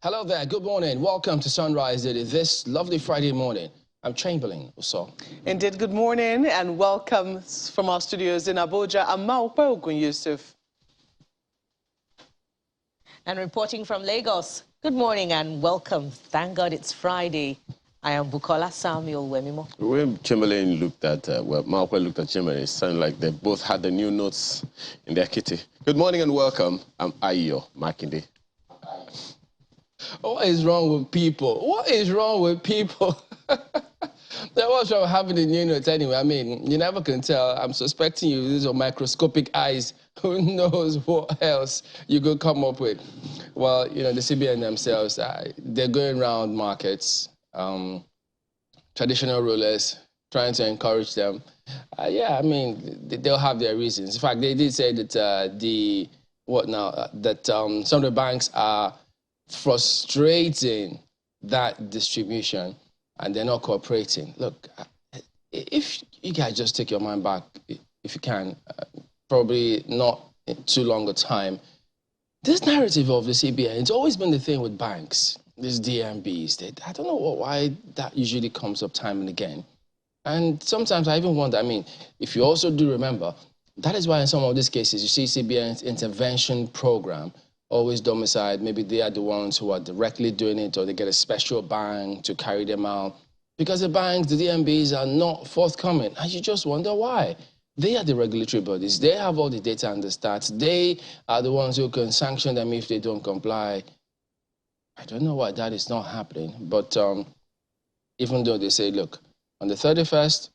Hello there, good morning. Welcome to Sunrise Daily this lovely Friday morning. I'm Chamberlain Uso. Indeed, good morning and welcome from our studios in Abuja. I'm Maupe Ogun Yusuf. And reporting from Lagos, good morning and welcome. Thank God it's Friday. I am Bukola Samuel Wemimo. When Chamberlain looked at, Maupe looked at Chamberlain, it sounded like they both had the new notes in their kitty. Good morning and welcome. I'm Ayo Makinde. What is wrong with people? What is wrong with people? What's wrong with having the new notes anyway? I mean, you never can tell. I'm suspecting you use your microscopic eyes. Who knows what else you could come up with? Well, you know, the CBN themselves, they're going around markets, traditional rulers, trying to encourage them. Yeah, I mean, they'll have their reasons. In fact, they did say that some of the banks are frustrating that distribution and they're not cooperating. Look, if you guys just take your mind back, if you can, probably not in too long a time, this narrative of the CBN, it's always been the thing with banks, these DMBs. I don't know why that usually comes up time and again. And sometimes I even wonder, I mean, if you also do remember, that is why in some of these cases, you see CBN's intervention program always domiciled. Maybe they are the ones who are directly doing it, or they get a special bank to carry them out. Because the banks, the DMBs are not forthcoming. And you just wonder why. They are the regulatory bodies. They have all the data and the stats. They are the ones who can sanction them if they don't comply. I don't know why that is not happening. But even though they say, look, on the 31st,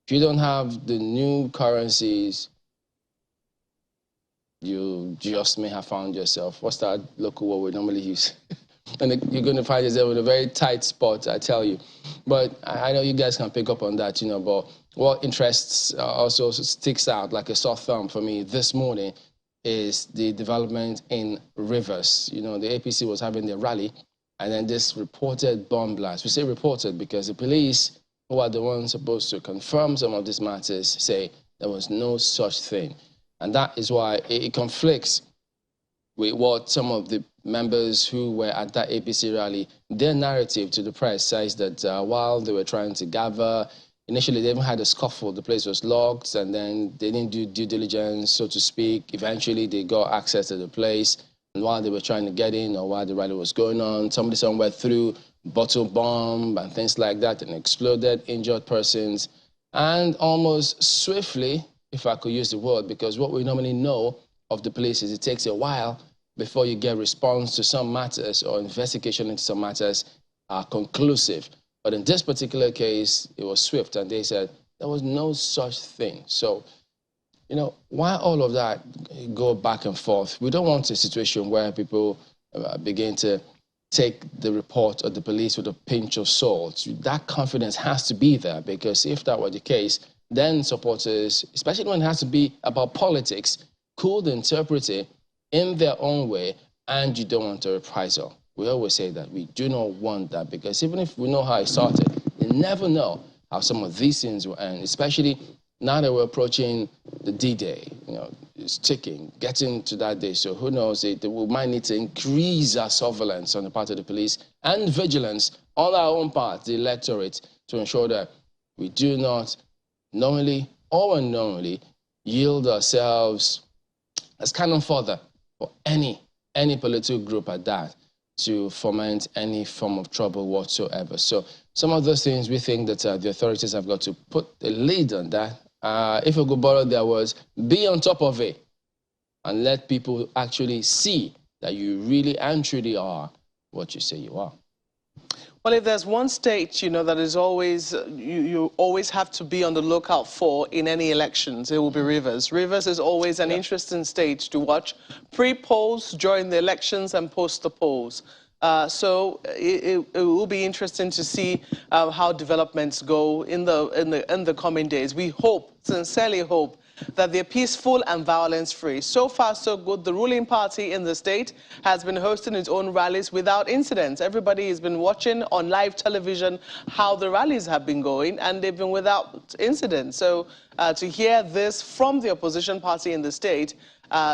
if you don't have the new currencies, you just may have found yourself. What's that local word we normally use? And you're going to find yourself in a very tight spot, I tell you. But I know you guys can pick up on that, you know, but what interests also sticks out like a sore thumb for me this morning is the development in Rivers. You know, the APC was having their rally, and then this reported bomb blast. We say reported because the police, who are the ones supposed to confirm some of these matters, say there was no such thing. And that is why it conflicts with what some of the members who were at that APC rally, their narrative to the press says that while they were trying to gather, initially they even had a scuffle, the place was locked, and then they didn't do due diligence, so to speak. Eventually they got access to the place, and while they were trying to get in, or while the rally was going on, somebody somewhere threw bottle bomb and things like that and exploded, injured persons, and almost swiftly, if I could use the word, because what we normally know of the police is it takes a while before you get response to some matters or investigation into some matters are conclusive. But in this particular case, it was swift, and they said there was no such thing. So, you know, why all of that go back and forth? We don't want a situation where people begin to take the report of the police with a pinch of salt. That confidence has to be there, because if that were the case, then supporters, especially when it has to be about politics, could interpret it in their own way, and you don't want a reprisal. We always say that we do not want that, because even if we know how it started, you never know how some of these things will end, especially now that we're approaching the D-Day. You know, it's ticking, getting to that day. So who knows, we might need to increase our surveillance on the part of the police and vigilance on our own part, the electorate, to ensure that we do not knowingly or unknowingly yield ourselves as cannon fodder for any political group at that to foment any form of trouble whatsoever. So some of those things we think that the authorities have got to put a lead on that. If we could borrow their words, be on top of it and let people actually see that you really and truly are what you say you are. Well, if there's one state, you know, that is always, you always have to be on the lookout for in any elections, it will be Rivers. Rivers is always an interesting state to watch, pre-polls, during the elections, and post the polls. So it will be interesting to see how developments go in the coming days. We hope, sincerely hope, that they're peaceful and violence-free. So far, so good. The ruling party in the state has been hosting its own rallies without incidents. Everybody has been watching on live television how the rallies have been going, and they've been without incidents. So to hear this from the opposition party in the state,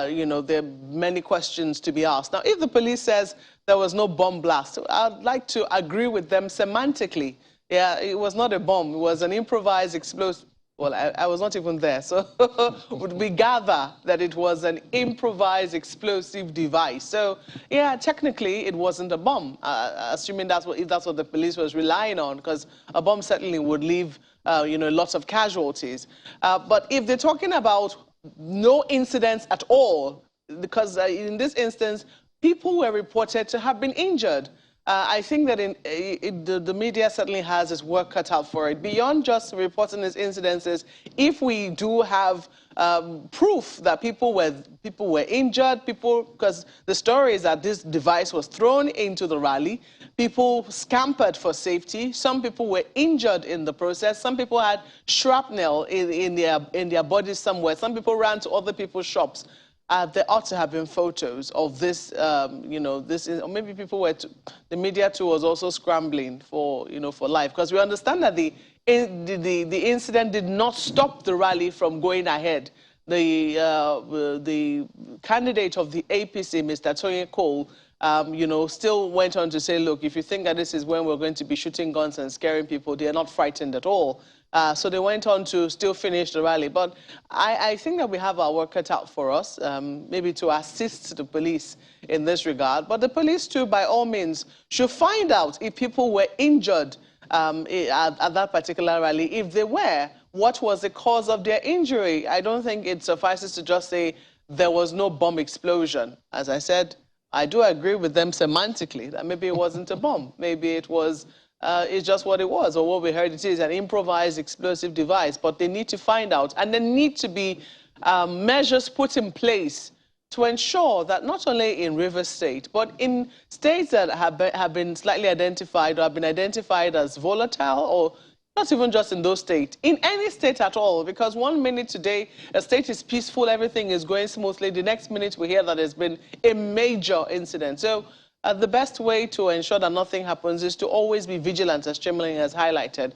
you know, there are many questions to be asked. Now, if the police says there was no bomb blast, I'd like to agree with them semantically. Yeah, it was not a bomb. It was an improvised explosive. Well, I was not even there, so we gather that it was an improvised explosive device. So, yeah, technically, it wasn't a bomb, assuming if that's what the police was relying on, because a bomb certainly would leave, you know, lots of casualties. But if they're talking about no incidents at all, because in this instance, people were reported to have been injured. I think that the media certainly has its work cut out for it. Beyond just reporting these incidences, if we do have proof that people were injured, because the story is that this device was thrown into the rally, people scampered for safety, some people were injured in the process, some people had shrapnel in their bodies somewhere, some people ran to other people's shops. There ought to have been photos of this, you know, or maybe people were, the media too was also scrambling for, you know, for life. Because we understand that the incident did not stop the rally from going ahead. The candidate of the APC, Mr. Tony Cole, you know, still went on to say, look, if you think that this is when we're going to be shooting guns and scaring people, they are not frightened at all. So they went on to still finish the rally. But I think that we have our work cut out for us, maybe to assist the police in this regard. But the police, too, by all means, should find out if people were injured at that particular rally. If they were, what was the cause of their injury? I don't think it suffices to just say there was no bomb explosion. As I said, I do agree with them semantically that maybe it wasn't a bomb. Maybe it was... it's just what it was, or what we heard it is, an improvised explosive device. But they need to find out, and there need to be measures put in place to ensure that not only in Rivers State, but in states that have been slightly identified or have been identified as volatile, or not even just in those states, in any state at all, because one minute today, a state is peaceful, everything is going smoothly. The next minute, we hear that there's been a major incident. So the best way to ensure that nothing happens is to always be vigilant, as Chamberlain has highlighted,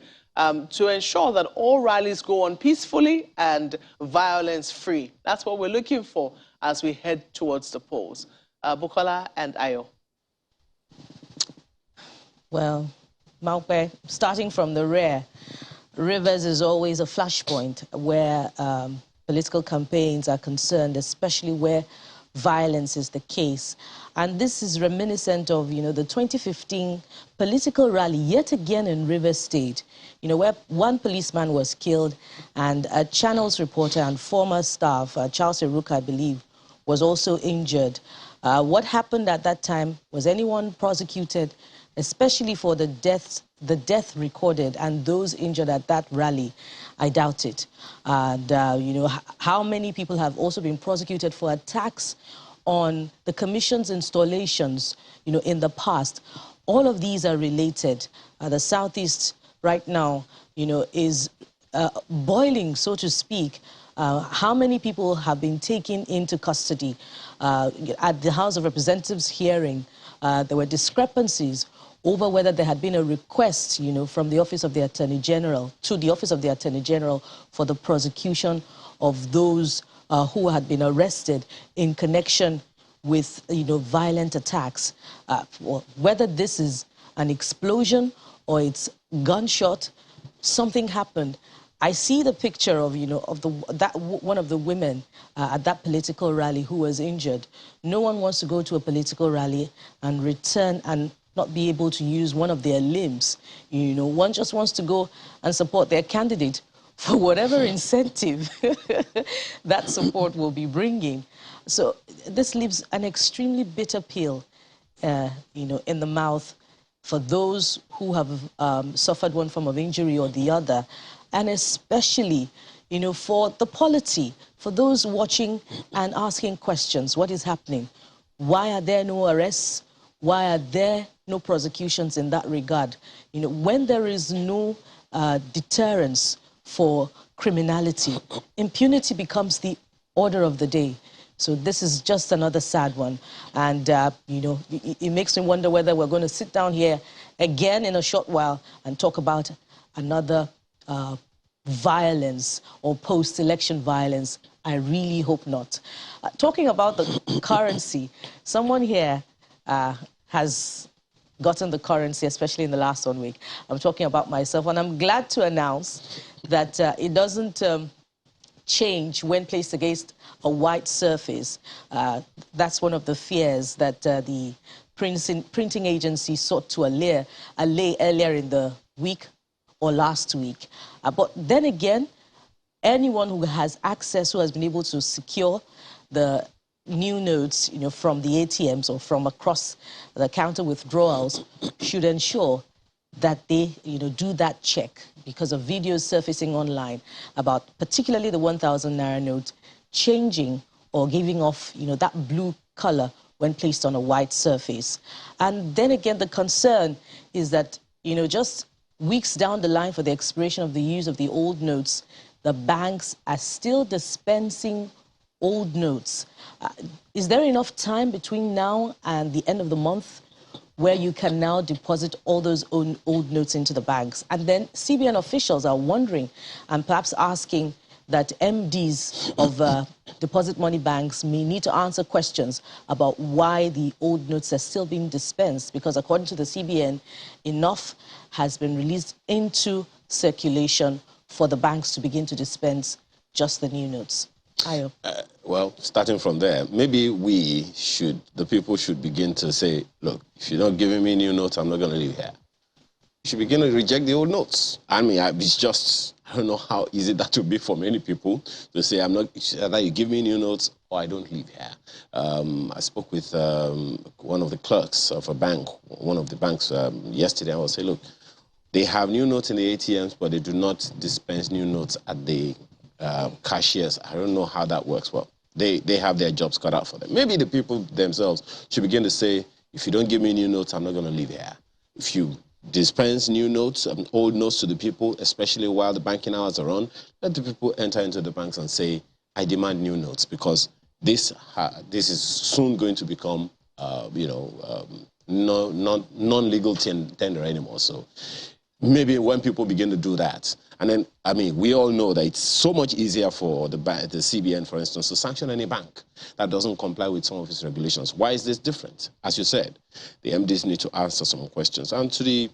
to ensure that all rallies go on peacefully and violence-free. That's what we're looking for as we head towards the polls. Bukola and Ayo. Well, Maupe, starting from the rear, Rivers is always a flashpoint where political campaigns are concerned, especially where violence is the case. And this is reminiscent of, you know, the 2015 political rally, yet again in Rivers State, you know, where one policeman was killed and a Channels reporter and former staff, Charles Eruka, I believe, was also injured. What happened at that time? Was anyone prosecuted, especially for the death recorded and those injured at that rally? I doubt it. And, you know, how many people have also been prosecuted for attacks on the commission's installations, you know, in the past? All of these are related. The Southeast right now, you know, is boiling, so to speak. How many people have been taken into custody? At the House of Representatives hearing, there were discrepancies over whether there had been a request, you know, from the Office of the Attorney General to the Office of the Attorney General for the prosecution of those who had been arrested in connection with, you know, violent attacks. Whether this is an explosion or it's gunshot, something happened. I see the picture of, you know, of one of the women at that political rally who was injured. No one wants to go to a political rally and return and not be able to use one of their limbs. You know, one just wants to go and support their candidate for whatever incentive that support will be bringing. So this leaves an extremely bitter pill, you know, in the mouth for those who have suffered one form of injury or the other, and especially, you know, for the polity, for those watching and asking questions. What is happening? Why are there no arrests? Why are there no prosecutions in that regard? You know, when there is no deterrence for criminality, impunity becomes the order of the day. So this is just another sad one. And, you know, it makes me wonder whether we're going to sit down here again in a short while and talk about another violence or post-election violence I really hope not. Talking about the currency, someone here has gotten the currency, especially in the last 1 week. I'm talking about myself, and I'm glad to announce that it doesn't change when placed against a white surface. That's one of the fears that the printing agency sought to allay earlier in the week or last week. But then again, anyone who has access, who has been able to secure the new notes, from the ATMs or from across the counter withdrawals, should ensure that they, do that check, because of videos surfacing online about particularly the 1,000 naira note changing or giving off, that blue color when placed on a white surface. And then again, the concern is that, just weeks down the line for the expiration of the use of the old notes, the banks are still dispensing old notes. Is there enough time between now and the end of the month where you can now deposit all those old notes into the banks? And then CBN officials are wondering and perhaps asking that MDs of deposit money banks may need to answer questions about why the old notes are still being dispensed, because according to the CBN, enough has been released into circulation for the banks to begin to dispense just the new notes. Ayo. Well, starting from there, maybe the people should begin to say, look, if you're not giving me new notes, I'm not going to live here. You should begin to reject the old notes. I mean, it's just, I don't know how easy that would be for many people to say, either you give me new notes or I don't live here. I spoke with one of the clerks of a bank, one of the banks yesterday. I was saying, look, they have new notes in the ATMs, but they do not dispense new notes at the cashiers. I don't know how that works. Well, they have their jobs cut out for them. Maybe the people themselves should begin to say, if you don't give me new notes, I'm not going to live here. If you dispense new notes, old notes to the people, especially while the banking hours are on, let the people enter into the banks and say, I demand new notes, because this is soon going to become, non-legal tender anymore. So maybe when people begin to do that, and then, I mean, we all know that it's so much easier for the CBN, for instance, to sanction any bank that doesn't comply with some of its regulations. Why is this different? As you said, the MDs need to answer some questions. And to the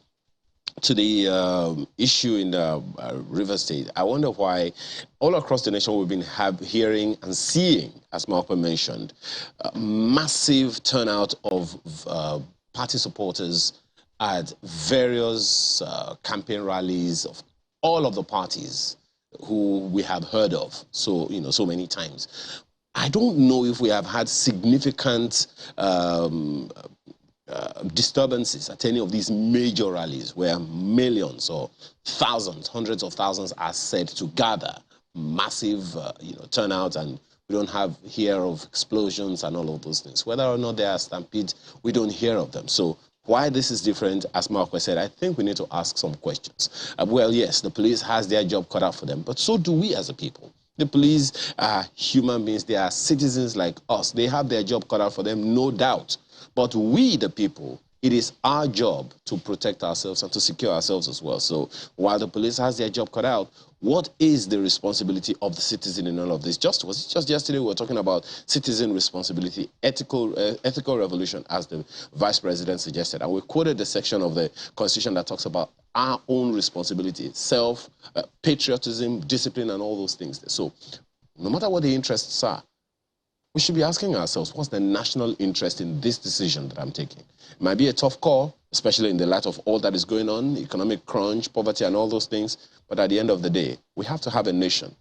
issue in Rivers State, I wonder why all across the nation we've been hearing and seeing, as Malcolm mentioned, massive turnout of party supporters at various campaign rallies of all of the parties who we have heard of so many times. I don't know if we have had significant disturbances at any of these major rallies where millions or thousands, hundreds of thousands are said to gather, massive turnout, and we don't hear of explosions and all of those things. Whether or not there are stampedes, we don't hear of them. So why this is different, as Marco said, I think we need to ask some questions. Well, yes, the police has their job cut out for them, but so do we as a people. The police are human beings. They are citizens like us. They have their job cut out for them, no doubt. But we, the people, it is our job to protect ourselves and to secure ourselves as well. So while the police has their job cut out, what is the responsibility of the citizen in all of this? Was it just yesterday we were talking about citizen responsibility, ethical revolution, as the Vice President suggested. And we quoted the section of the Constitution that talks about our own responsibility, patriotism, discipline, and all those things. So no matter what the interests are, we should be asking ourselves, what's the national interest in this decision that I'm taking? It might be a tough call, especially in the light of all that is going on, economic crunch, poverty, and all those things. But at the end of the day, we have to have a nation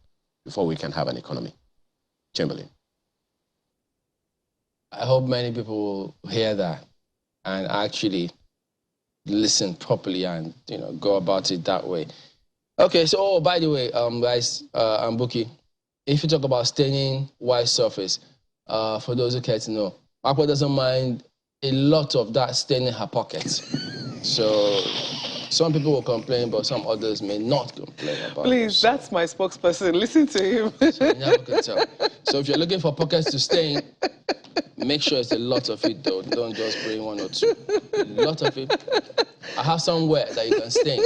before we can have an economy. Chamberlain. I hope many people will hear that and actually listen properly and go about it that way. Okay, so by the way, guys, Ambuki, if you talk about staining white surface, for those who care to know, Akwa doesn't mind a lot of that staining her pockets. So some people will complain, but some others may not complain about it. Please, that's my spokesperson. Listen to him. So you never can tell. So if you're looking for pockets to stain, Make sure it's a lot of it, though. Don't just bring one or two. A lot of it. I have somewhere that you can stay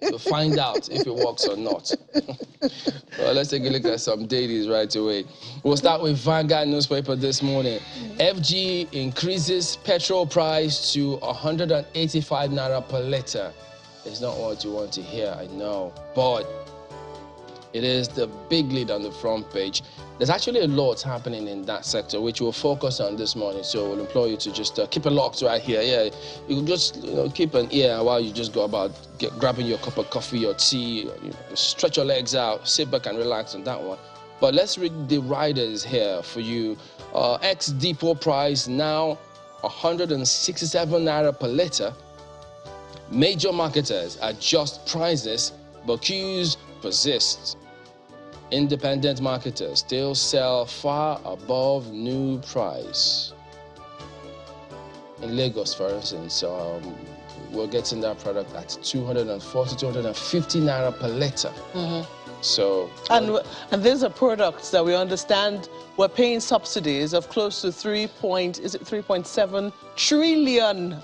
to find out if it works or not. Well, let's take a look at some dailies right away. We'll start with Vanguard newspaper this morning. FG increases petrol price to 185 naira per litre. It's not what you want to hear, I know, but it is the big lead on the front page. There's actually a lot happening in that sector, which we'll focus on this morning. So we'll implore you to just keep it locked right here. Yeah, you can just keep an ear while you just go about grabbing your cup of coffee or tea. Stretch your legs out, sit back and relax on that one. But let's read the riders here for you. Ex-depot price now 167 naira per litre. Major marketers adjust prices, but queues persist. Independent marketers still sell far above new price. In Lagos, for instance, we're getting that product at 240, 250 naira per litre. So, and these are products that we understand we're paying subsidies of close to 3.7 trillion.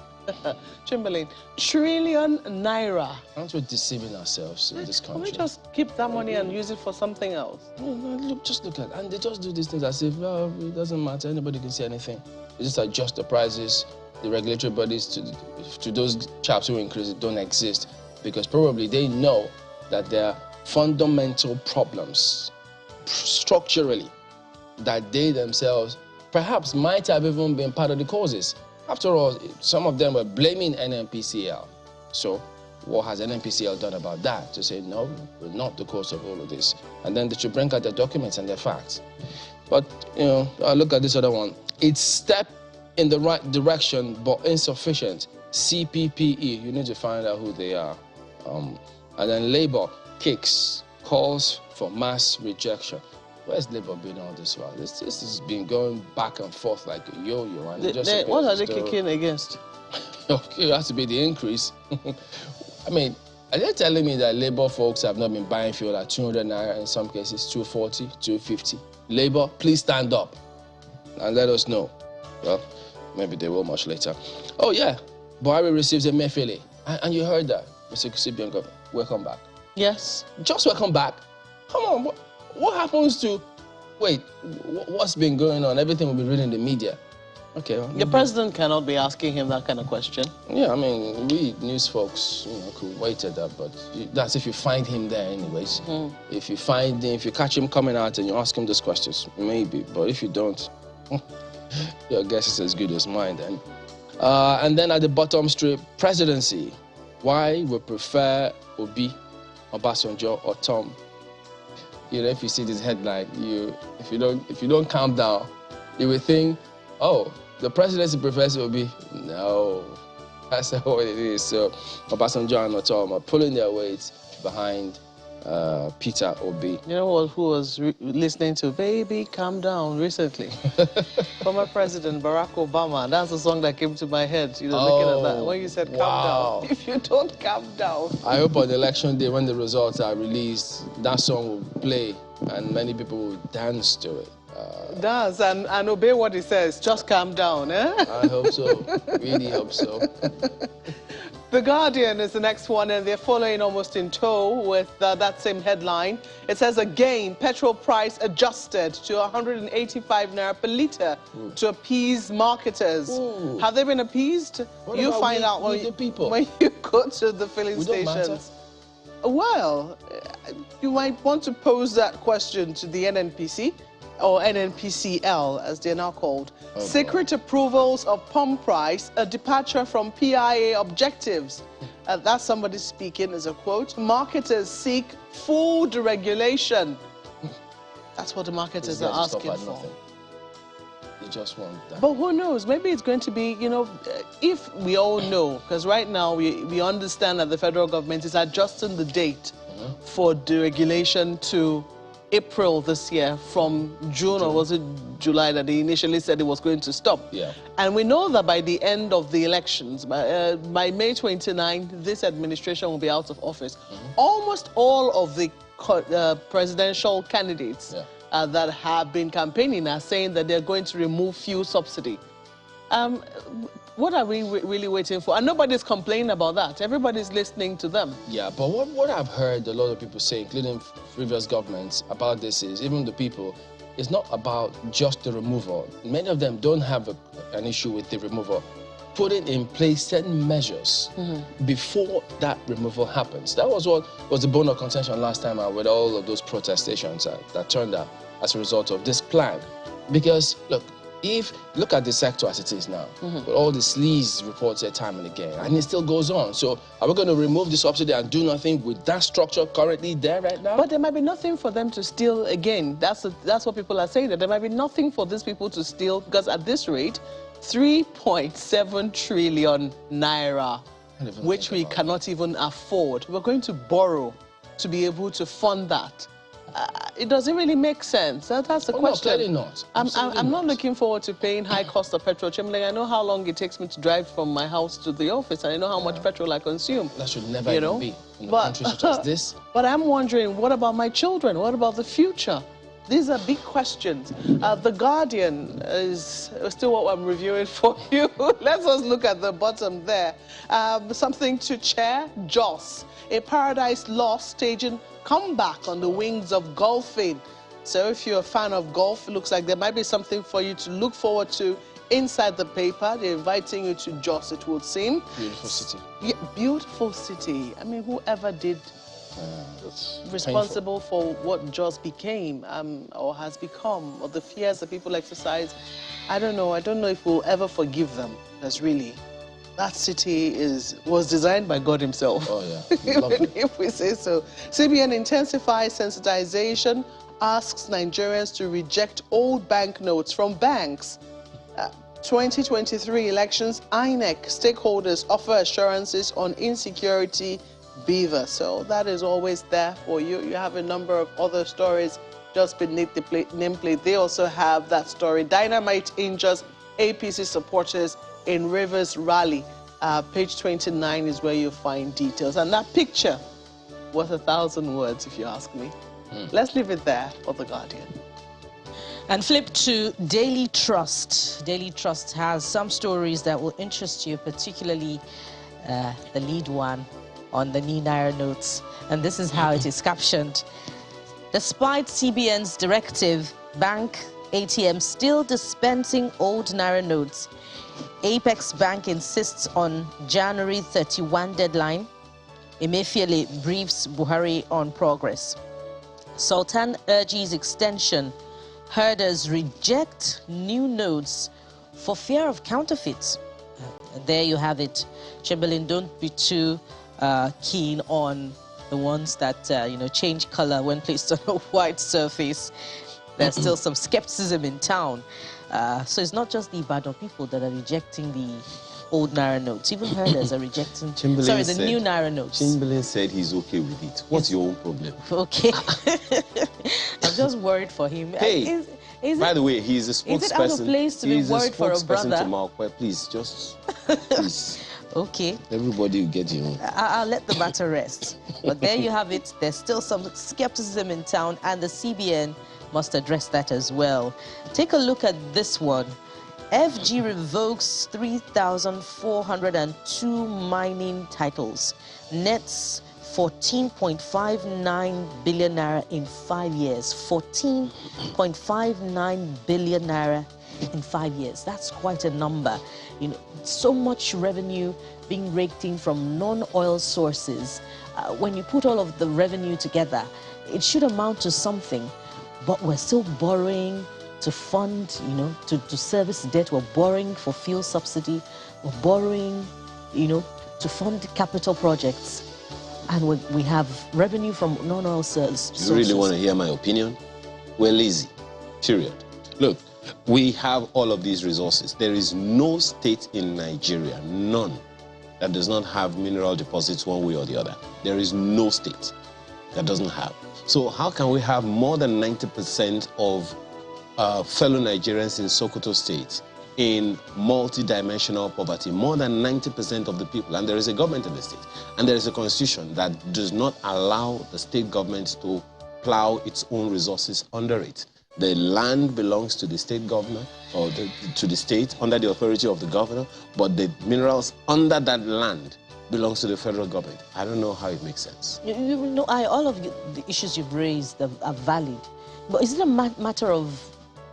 Chamberlain, trillion naira. Aren't we deceiving ourselves in this country? Can we just keep that money and use it for something else? No, just look at it. And they just do these things as if, well, it doesn't matter, anybody can see anything. They just adjust the prices, the regulatory bodies to those chaps who increase it don't exist, because probably they know that there are fundamental problems structurally that they themselves perhaps might have even been part of the causes. After all, some of them were blaming NNPCL. So what has NNPCL done about that? To say, no, we're not the cause of all of this. And then they should bring out their documents and their facts. But, look at this other one. It's step in the right direction, but insufficient. CPPE, you need to find out who they are. And then Labour kicks, calls for mass rejection. Where's Labour been all this while? This has been going back and forth like a yo-yo. What are they kicking against? It has to be the increase. I mean, are they telling me that Labour folks have not been buying fuel at 200 naira, in some cases 240, 250? Labour, please stand up and let us know. Well, maybe they will much later. Oh yeah, Buhari receives a Mefele. And you heard that, Mr. Kusibian, welcome back. Yes. Just welcome back. Come on, what happens to, wait, what's been going on? Everything will be written in the media. Okay. Well, the president cannot be asking him that kind of question. Yeah, I mean, we news folks, could wait at that, but that's if you find him there anyways. If you find him, if you catch him coming out and you ask him those questions, maybe. But if you don't, your guess is as good as mine then. And then at the bottom strip, presidency. Why we prefer Obi, Obasanjo, or Tom? If you see this headline, if you don't calm down, you will think, oh, the presidency prefers Obi. No, that's not what it is. So Obasanjo and Tom are pulling their weight behind Peter Obi. You know who was listening to Baby Calm Down recently? Former President Barack Obama. That's the song that came to my head, looking at that. When you said calm down. If you don't calm down. I hope on election day when the results are released, that song will play and many people will dance to it. Dance and obey what he says. Just calm down, eh? I hope so. Really hope so. The Guardian is the next one, and they're following almost in tow with that same headline. It says, again, petrol price adjusted to 185 naira per litre to appease marketers. Ooh. Have they been appeased? You find out when you go to the filling stations. Well, you might want to pose that question to the NNPC, or NNPCL, as they're now called. Oh, secret approvals of pump price, a departure from PIA objectives. That's somebody speaking as a quote. Marketers seek food regulation. That's what the marketers are asking for. They just want that. But who knows? Maybe it's going to be, if we all know, because right now we understand that the federal government is adjusting the date for deregulation to April this year from June, or was it July that they initially said it was going to stop. Yeah. And we know that by the end of the elections, by May 29, this administration will be out of office. Almost all of the presidential candidates that have been campaigning are saying that they're going to remove fuel subsidy. What are we really waiting for? And nobody's complaining about that. Everybody's listening to them. Yeah, but what I've heard a lot of people say, including previous governments, about this is, even the people, it's not about just the removal. Many of them don't have an issue with the removal. Putting in place certain measures before that removal happens. That was what was the bone of contention last time out with all of those protestations that turned out as a result of this plan. Because, look at the sector as it is now, with all the sleaze reported time and again, and it still goes on. So are we going to remove the subsidy and do nothing with that structure currently there right now? But there might be nothing for them to steal again. That's what people are saying, that there might be nothing for these people to steal, because at this rate, 3.7 trillion naira, which we cannot even afford. We're going to borrow to be able to fund that. It doesn't really make sense. That's the question. No, clearly not. I'm not looking forward to paying high cost of petrol. I know how long it takes me to drive from my house to the office, and I know how much petrol I consume. That should never even be in a country such as this. But I'm wondering, what about my children? What about the future? These are big questions. The Guardian is still what I'm reviewing for you. Let us look at the bottom there. Something to cheer, Joss. A paradise lost, staging comeback on the wings of golfing. So if you're a fan of golf, it looks like there might be something for you to look forward to inside the paper. They're inviting you to Joss, it would seem. Beautiful city. Yeah, beautiful city. I mean, whoever did responsible for what Joss became or has become, or the fears that people exercise, I don't know if we'll ever forgive them. That's really, that city was designed by God himself. Oh yeah, lovely. If we say so. CBN intensifies sensitization, asks Nigerians to reject old banknotes from banks. 2023 elections, INEC stakeholders offer assurances on insecurity beaver. So that is always there for you. You have a number of other stories just beneath the nameplate. They also have that story. Dynamite injures APC supporters in Rivers rally. Page 29 is where you find details. And that picture worth 1,000 words, if you ask me. Let's leave it there for The Guardian. And flip to Daily Trust. Daily Trust has some stories that will interest you, particularly the lead one on the new Naira notes. And this is how it is captioned. Despite CBN's directive, bank ATM still dispensing old Naira notes. Apex Bank insists on January 31 deadline. Emefiele briefs Buhari on progress. Sultan urges extension. Herders reject new notes for fear of counterfeits. There you have it. Chamberlain, don't be too keen on the ones that change color when placed on a white surface. There's still some skepticism in town. So it's not just the Ibadan people that are rejecting the old Naira notes. Even herders are rejecting the new Naira notes. Chamberlain said he's okay with it. What's your own problem? Okay. I'm just worried for him. Hey, by the way, he's a spokesperson. Is it out of place to be worried for a brother? To Malkwe. Please, please. Okay. Everybody will get you. I'll let the matter rest. But there you have it. There's still some skepticism in town, and the CBN must address that as well. Take a look at this one. FG revokes 3,402 mining titles. Nets 14.59 billion naira in 5 years. 14.59 billion naira in 5 years. That's quite a number. So much revenue being raked in from non-oil sources. When you put all of the revenue together, it should amount to something. But we're still borrowing to fund, to service debt. We're borrowing for fuel subsidy. We're borrowing, to fund capital projects. And we have revenue from non-oil sources. You really want to hear my opinion? We're lazy, period. Look, we have all of these resources. There is no state in Nigeria, none, that does not have mineral deposits one way or the other. There is no state that doesn't have. So how can we have more than 90% of fellow Nigerians in Sokoto State in multi-dimensional poverty? More than 90% of the people, and there is a government in the state, and there is a constitution that does not allow the state government to plow its own resources under it. The land belongs to the state governor or to the state under the authority of the governor, but the minerals under that land belongs to the federal government. I don't know how it makes sense. You know, all of the issues you've raised are valid, but is it a matter of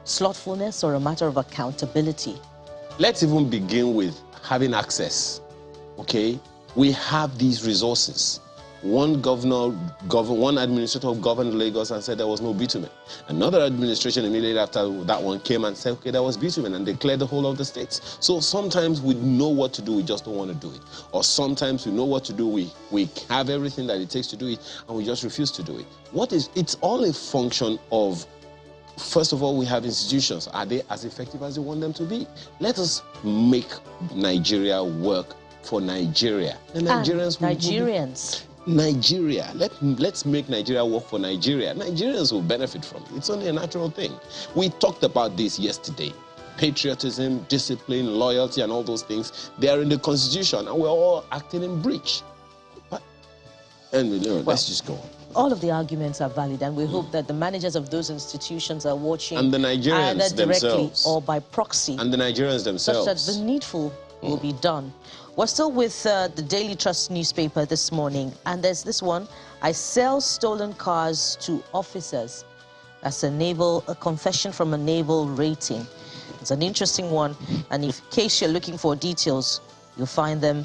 slothfulness or a matter of accountability? Let's even begin with having access, okay? We have these resources. One administrator governed Lagos and said there was no bitumen. Another administration immediately after that one came and said, okay, there was bitumen, and they cleared the whole of the states. So sometimes we know what to do, we just don't want to do it. Or sometimes we know what to do, we have everything that it takes to do it, and we just refuse to do it. It's all a function of, first of all, we have institutions. Are they as effective as they want them to be? Let us make Nigeria work for Nigeria. The Nigerians. Nigeria. Let's make Nigeria work for Nigeria. Nigerians will benefit from it. It's only a natural thing. We talked about this yesterday. Patriotism, discipline, loyalty, and all those things, they are in the Constitution, and we're all acting in breach. But, let's just go on. All of the arguments are valid, and we hope that the managers of those institutions are watching, and the Nigerians either directly themselves, or by proxy, and the Nigerians themselves, such that the needful will be done. We're still with the Daily Trust newspaper this morning, and there's this one: I sell stolen cars to officers. That's a confession from a naval rating. It's an interesting one, and in case you're looking for details, you'll find them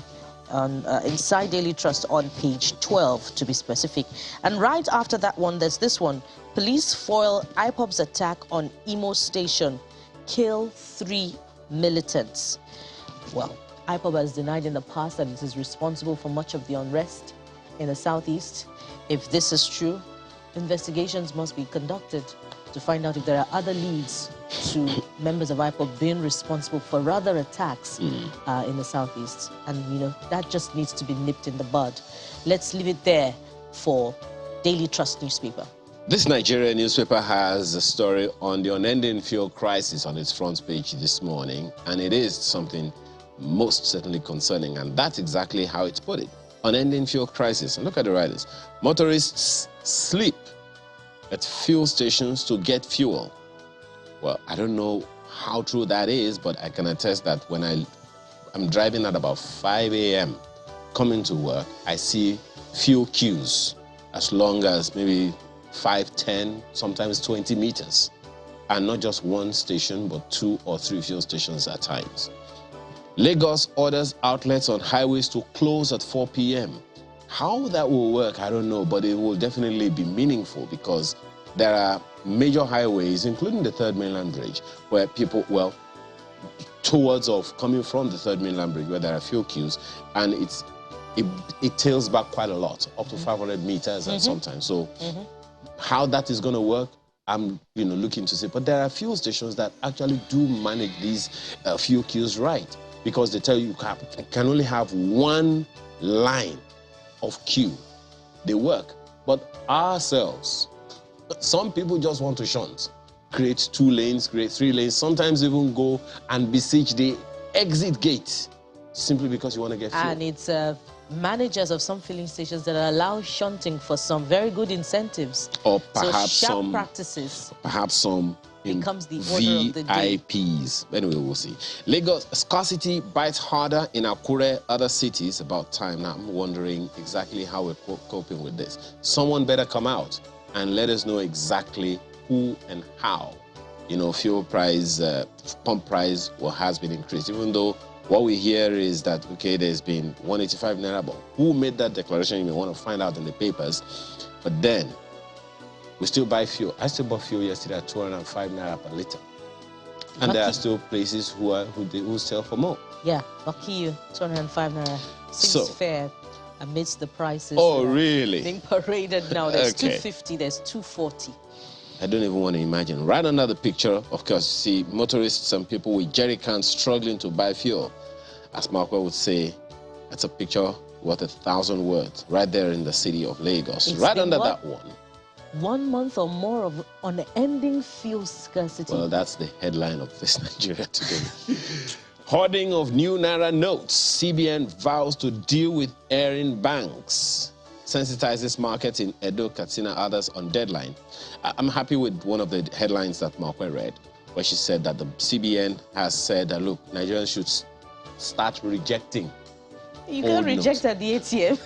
on inside Daily Trust on page 12, to be specific. And right after that one, there's this one: police foil IPOB's attack on Imo Station, kill 3 militants. Well, IPOB has denied in the past that it is responsible for much of the unrest in the southeast. If this is true, investigations must be conducted to find out if there are other leads to members of IPOB being responsible for other attacks in the southeast. And, you know, that just needs to be nipped in the bud. Let's leave it there for Daily Trust newspaper. This Nigerian newspaper has a story on the unending fuel crisis on its front page this morning, and it is something most certainly concerning, and that's exactly how it's put it. Unending fuel crisis. And look at the writers. Motorists sleep at fuel stations to get fuel. Well, I don't know how true that is, but I can attest that when I'm driving at about 5 a.m. coming to work, I see fuel queues as long as maybe 5, 10, sometimes 20 meters. And not just one station, but 2 or 3 fuel stations at times. Lagos orders outlets on highways to close at 4 p.m. How that will work, I don't know, but it will definitely be meaningful, because there are major highways, including the Third Mainland Bridge, where people, towards of coming from the Third Mainland Bridge, where there are fuel queues, and it tails back quite a lot, up to 500 meters and sometimes. So how that is going to work, I'm looking to see. But there are fuel stations that actually do manage these fuel queues right, because they tell you can only have one line of queue. They work. But ourselves, some people just want to shunt, create 2 lanes, create 3 lanes, sometimes even go and besiege the exit gate simply because you want to get fuel. And it's managers of some filling stations that allow shunting for some very good incentives. Or perhaps so some practices. Perhaps some becomes the order of the day. VIPs. Anyway, we'll see. Lagos, scarcity bites harder in Akure, other cities. About time now. I'm wondering exactly how we're coping with this. Someone better come out and let us know exactly who and how, fuel price, pump price, has been increased. Even though what we hear is that, okay, there's been 185 naira, but who made that declaration? You may want to find out in the papers. But then, we still buy fuel. I still bought fuel yesterday at 205 naira per liter. And there are still places who sell for more. Yeah, lucky you, 205 naira. Seems fair amidst the prices. Oh, really? Being paraded now. There's 250, there's 240. I don't even want to imagine. Right under the picture, of course, you see motorists and people with jerry cans struggling to buy fuel. As Marco would say, that's a picture worth 1,000 words, right there in the city of Lagos. It's right under that one. 1 month or more of unending fuel scarcity. Well, that's the headline of this Nigeria Today. Hoarding of new Naira notes. CBN vows to deal with erring banks. sensitize this market in Edo, Katsina, others on deadline. I'm happy with one of the headlines that Malkwe read, where she said that the CBN has said that, look, Nigerians should start rejecting. You can't reject at the ATM.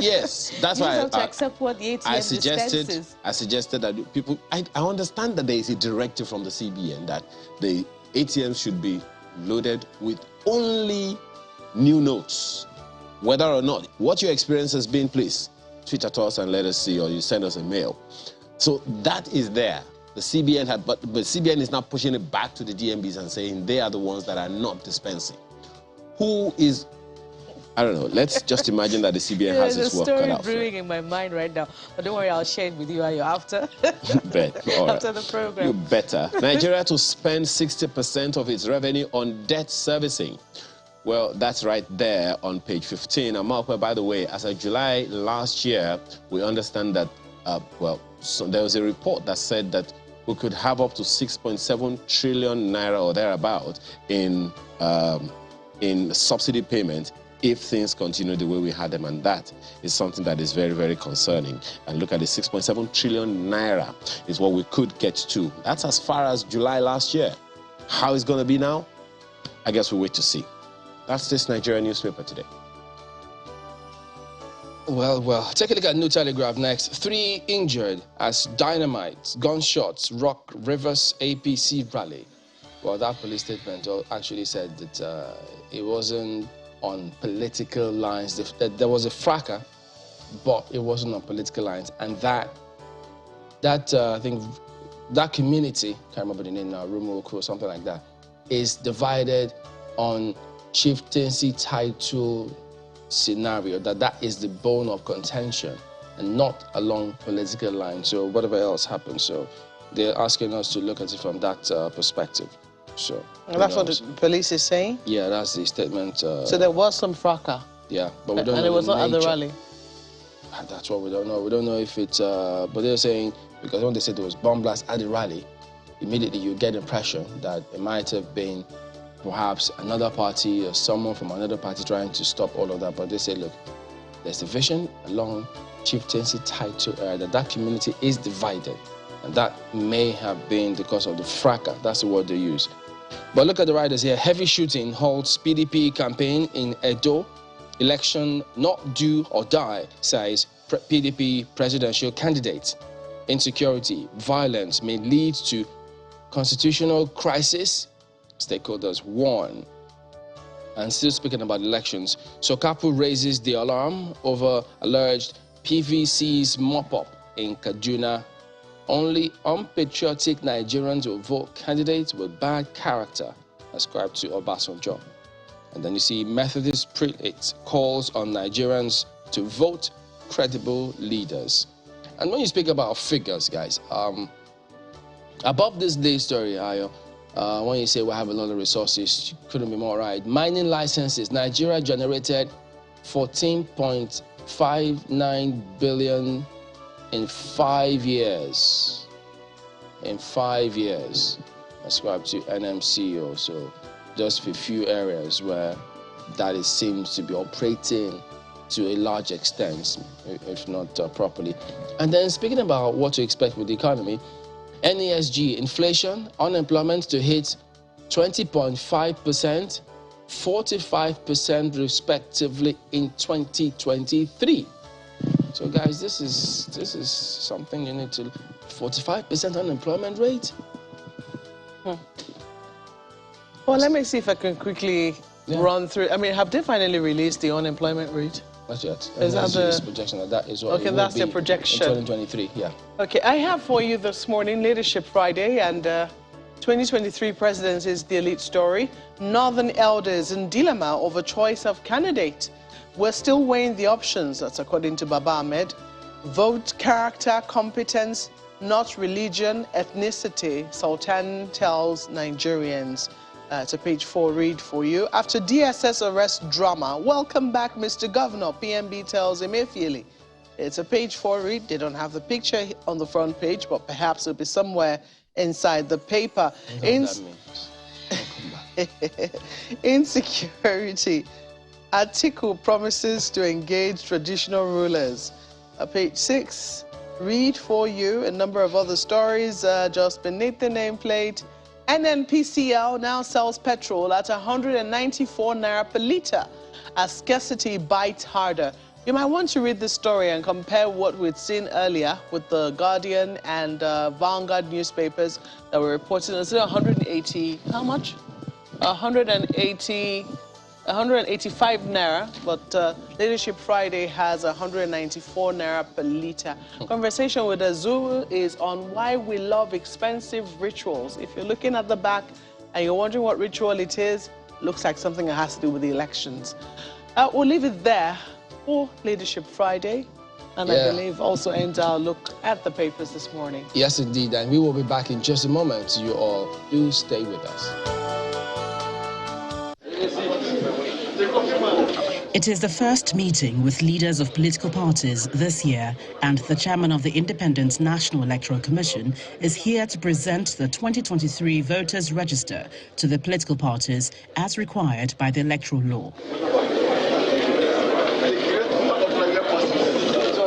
Yes, that's you why just have to accept what the ATM dispenses. I suggested that people. I understand that there is a directive from the CBN that the ATMs should be loaded with only new notes. Whether or not what your experience has been, please tweet at us and let us see, or you send us a mail. So that is there. The CBN had, but CBN is now pushing it back to the DMBs and saying they are the ones that are not dispensing. Who is? I don't know. Let's just imagine that the CBN has its work cut out. There's a story brewing in my mind right now, but don't worry, I'll share it with you after. After the program. You better. Nigeria to spend 60% of its revenue on debt servicing. Well, that's right there on page 15. And Malkwe, by the way, as of July last year, we understand that, so there was a report that said that we could have up to 6.7 trillion naira or thereabout in subsidy payment if things continue the way we had them, and that is something that is very, very concerning. And look at the 6.7 trillion naira is what we could get to. That's as far as July last year. How it's going to be now? I guess we'll wait to see. That's this Nigerian newspaper today. Well, take a look at New Telegraph next. 3 injured as dynamite, gunshots rock Rivers APC rally. Well, that police statement actually said that it wasn't on political lines. There was a fracas, but it wasn't on political lines. And that I think that community, can't remember the name now, Rumoko or something like that, is divided on chieftaincy title scenario, that is the bone of contention and not along political lines. So whatever else happens, so they're asking us to look at it from that perspective. So that's what the police is saying? Yeah, that's the statement. So there was some fracas? Yeah, but we don't know. And it was not at the rally? That's what we don't know. We don't know if it's, but they're saying, because when they said there was bomb blast at the rally, immediately you get the impression that it might have been perhaps another party or someone from another party trying to stop all of that. But they say, look, there's division along chieftaincy title area, that community is divided. And that may have been because of the fracas. That's the word they use. But look at the writers here. Heavy shooting halts PDP campaign in Edo. Election not do or die, says PDP presidential candidate. Insecurity, violence may lead to constitutional crisis. Stakeholders warn. And still speaking about elections, Sokapu raises the alarm over alleged PVC's mop-up in Kaduna. Only unpatriotic Nigerians will vote candidates with bad character, ascribed to Obasanjo. And then you see Methodist prelate calls on Nigerians to vote credible leaders. And when you speak about figures, guys, above this day's story, Ayo, when you say we have a lot of resources, couldn't be more right. Mining licenses, Nigeria generated 14.59 billion in 5 years. In 5 years, ascribed to NMCO. So just a few areas where that seems to be operating to a large extent, if not properly. And then speaking about what to expect with the economy, NESG, inflation, unemployment to hit 20.5%, 45% respectively in 2023. So guys, this is something you need to, 45% unemployment rate? Well, let me see if I can quickly run through. I mean, have they finally released the unemployment rate? Not yet. Is that the projection? That is what okay, that's the projection. In 2023, yeah. Okay, I have for you this morning Leadership Friday, and 2023 presidency is the elite story. Northern elders in dilemma over choice of candidate. We're still weighing the options, that's according to Baba Ahmed. Vote character, competence, not religion, ethnicity, Sultan tells Nigerians. It's a page 4 read for you. After DSS arrest drama, welcome back, Mr. Governor, PMB tells Emefiele. It's a page 4 read. They don't have the picture on the front page, but perhaps it'll be somewhere inside the paper. Insecurity. Atiku promises to engage traditional rulers. Page 6, read for you a number of other stories just beneath the nameplate. NNPCL now sells petrol at 194 naira per litre as scarcity bites harder. You might want to read this story and compare what we'd seen earlier with the Guardian and Vanguard newspapers that were reporting. It's 180, how much? 185 naira, but Leadership Friday has 194 naira per litre. Conversation with Azul is on why we love expensive rituals. If you're looking at the back and you're wondering what ritual it is, looks like something that has to do with the elections. We'll leave it there for Leadership Friday, and I believe also ends our look at the papers this morning. Yes, indeed, and we will be back in just a moment. You all do stay with us. It is the first meeting with leaders of political parties this year, and the chairman of the Independent National Electoral Commission is here to present the 2023 Voters Register to the political parties as required by the electoral law.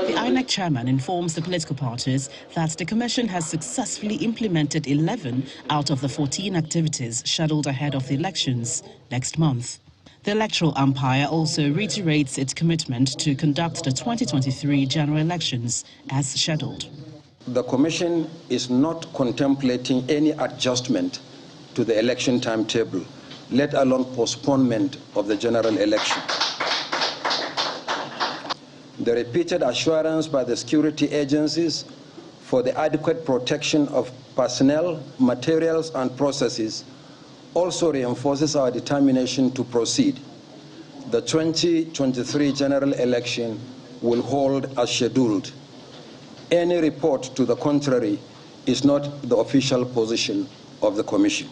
The INEC chairman informs the political parties that the commission has successfully implemented 11 out of the 14 activities scheduled ahead of the elections next month. The electoral umpire also reiterates its commitment to conduct the 2023 general elections as scheduled. The Commission is not contemplating any adjustment to the election timetable, let alone postponement of the general election. The repeated assurance by the security agencies for the adequate protection of personnel, materials, and processes also reinforces our determination to proceed. The 2023 general election will hold as scheduled. Any report to the contrary is not the official position of the Commission.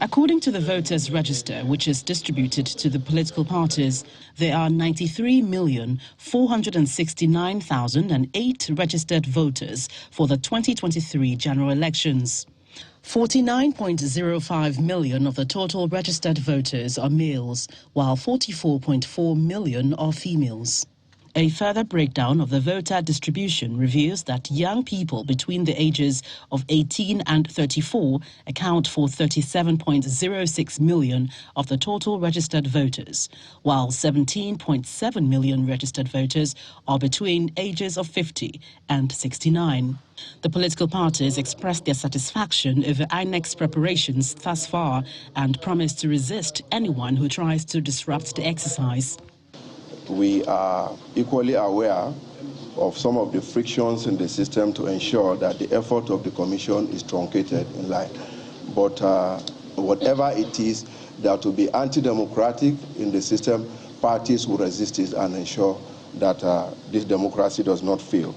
According to the Voters Register, which is distributed to the political parties, there are 93,469,008 registered voters for the 2023 general elections. 49.05 million of the total registered voters are males, while 44.4 million are females. A further breakdown of the voter distribution reveals that young people between the ages of 18 and 34 account for 37.06 million of the total registered voters, while 17.7 million registered voters are between ages of 50 and 69. The political parties expressed their satisfaction over INEC's preparations thus far and promised to resist anyone who tries to disrupt the exercise. We are equally aware of some of the frictions in the system to ensure that the effort of the Commission is truncated in line. But whatever it is that will be anti-democratic in the system, parties will resist it and ensure that this democracy does not fail.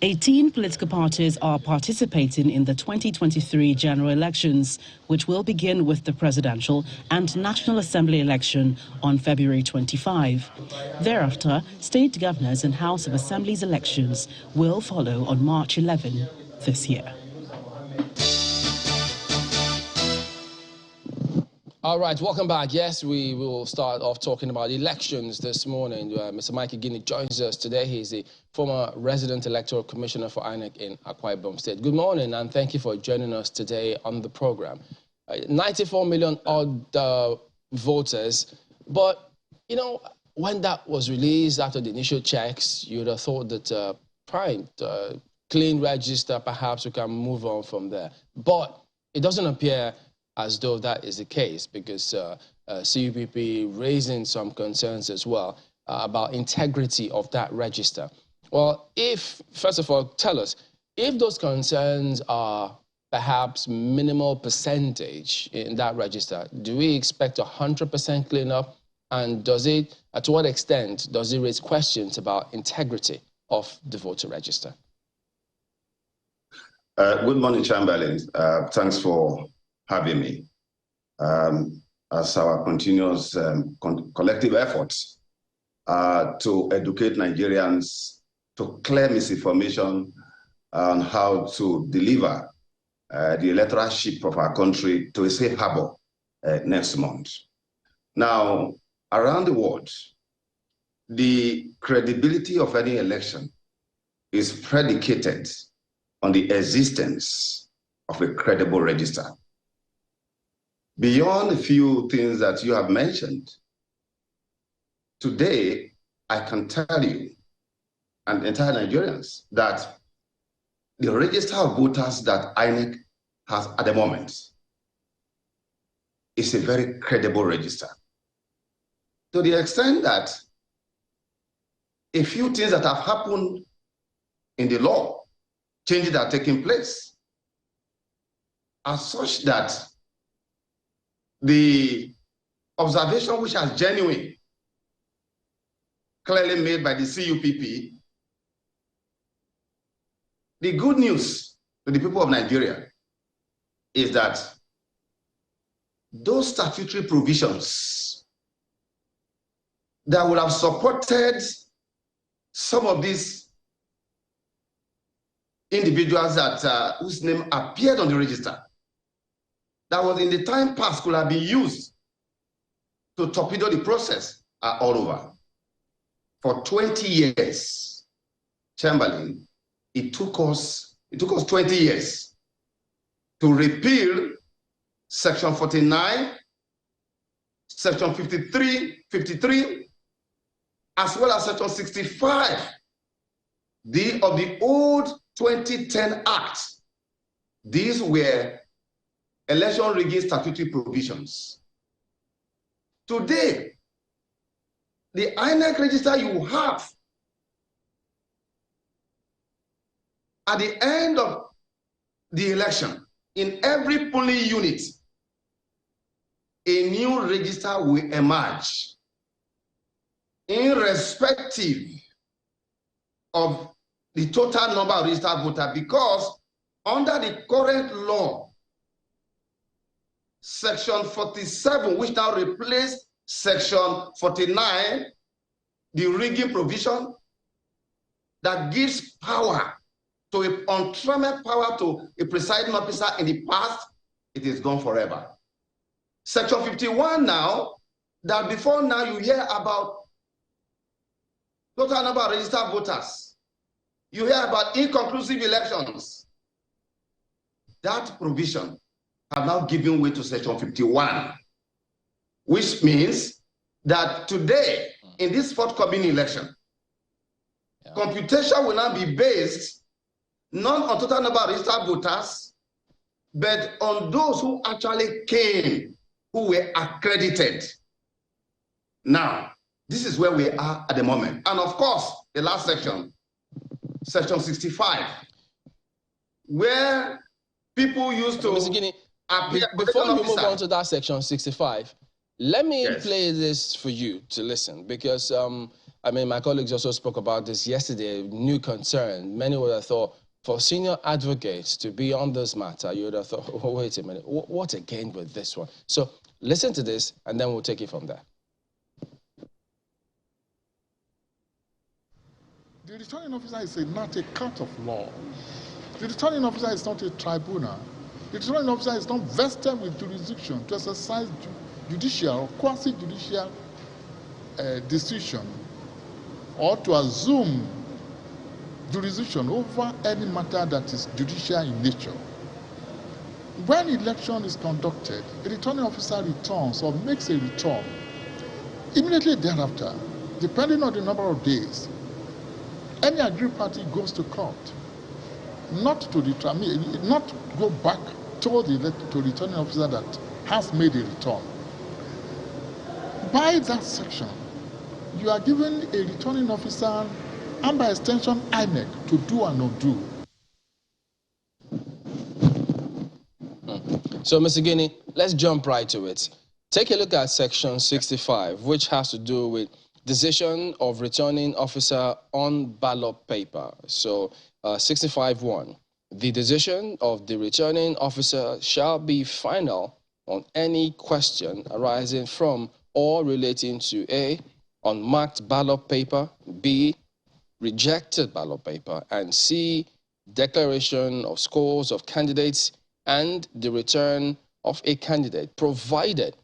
18 political parties are participating in the 2023 general elections, which will begin with the presidential and National Assembly election on February 25. Thereafter, state governors and House of Assemblies elections will follow on March 11 this year. All right, welcome back. Yes, we will start off talking about elections this morning. Mr. Mike Igini joins us today. He's the former resident electoral commissioner for INEC in Akwa Ibom State. Good morning, and thank you for joining us today on the program. 94 million odd voters, but, you know, when that was released after the initial checks, you'd have thought that, fine, clean register, perhaps we can move on from there. But it doesn't appear as though that is the case, because CUPP raising some concerns as well about integrity of that register. Well, first of all, tell us, if those concerns are perhaps minimal percentage in that register, do we expect 100% cleanup? And does it, to what extent does it raise questions about integrity of the voter register? Good morning, Chamberlain. Thanks for having me. As our continuous collective efforts to educate Nigerians, to clear misinformation on how to deliver the electorship of our country to a safe harbor next month. Now, around the world, the credibility of any election is predicated on the existence of a credible register. Beyond a few things that you have mentioned, today I can tell you and entire Nigerians that the register of voters that INEC has at the moment is a very credible register. To the extent that a few things that have happened in the law, changes that are taking place, are such that the observation which is genuine, clearly made by the CUPP, the good news to the people of Nigeria is that those statutory provisions that would have supported some of these individuals that whose name appeared on the register, that was in the time past could have been used to torpedo the process, are all over. For 20 years, Chamberlain, it took us 20 years to repeal Section 49, Section 53, as well as Section 65 of the old 2010 Act. These were election rigging statutory provisions. Today, the INEC register you have at the end of the election, in every polling unit, a new register will emerge, irrespective of the total number of registered voters, because under the current law, Section 47, which now replaced Section 49, the rigging provision that gives power to an untrammeled power to a presiding officer in the past, it is gone forever. Section 51 now, that before now you hear about total number of registered voters, you hear about inconclusive elections. That provision have now given way to Section 51, which means that today, in this forthcoming election, computation will now be based not on total number of registered voters, but on those who actually came, who were accredited. Now, this is where we are at the moment. And of course, the last section, Section 65, where people used to appear. Before you move on to that Section 65, let me play this for you to listen, because I mean, my colleagues also spoke about this yesterday, new concern. Many would have thought, for senior advocates to be on this matter, you would have thought, oh, wait a minute, what again with this one? So listen to this, and then we'll take it from there. The returning officer is not a court of law. The returning officer is not a tribunal. The returning officer is not vested with jurisdiction to exercise judicial or quasi-judicial decision or to assume jurisdiction over any matter that is judicial in nature. When election is conducted, a returning officer returns or makes a return. Immediately thereafter, depending on the number of days, any aggrieved party goes to court, not go back to the returning officer that has made a return. By that section, you are given a returning officer and by extension INEC to do and undo. So, Mr. Guinea, let's jump right to it. Take a look at Section 65, which has to do with decision of returning officer on ballot paper. So, 65(1), the decision of the returning officer shall be final on any question arising from or relating to A, unmarked ballot paper, B, rejected ballot paper, and C, declaration of scores of candidates and the return of a candidate, provided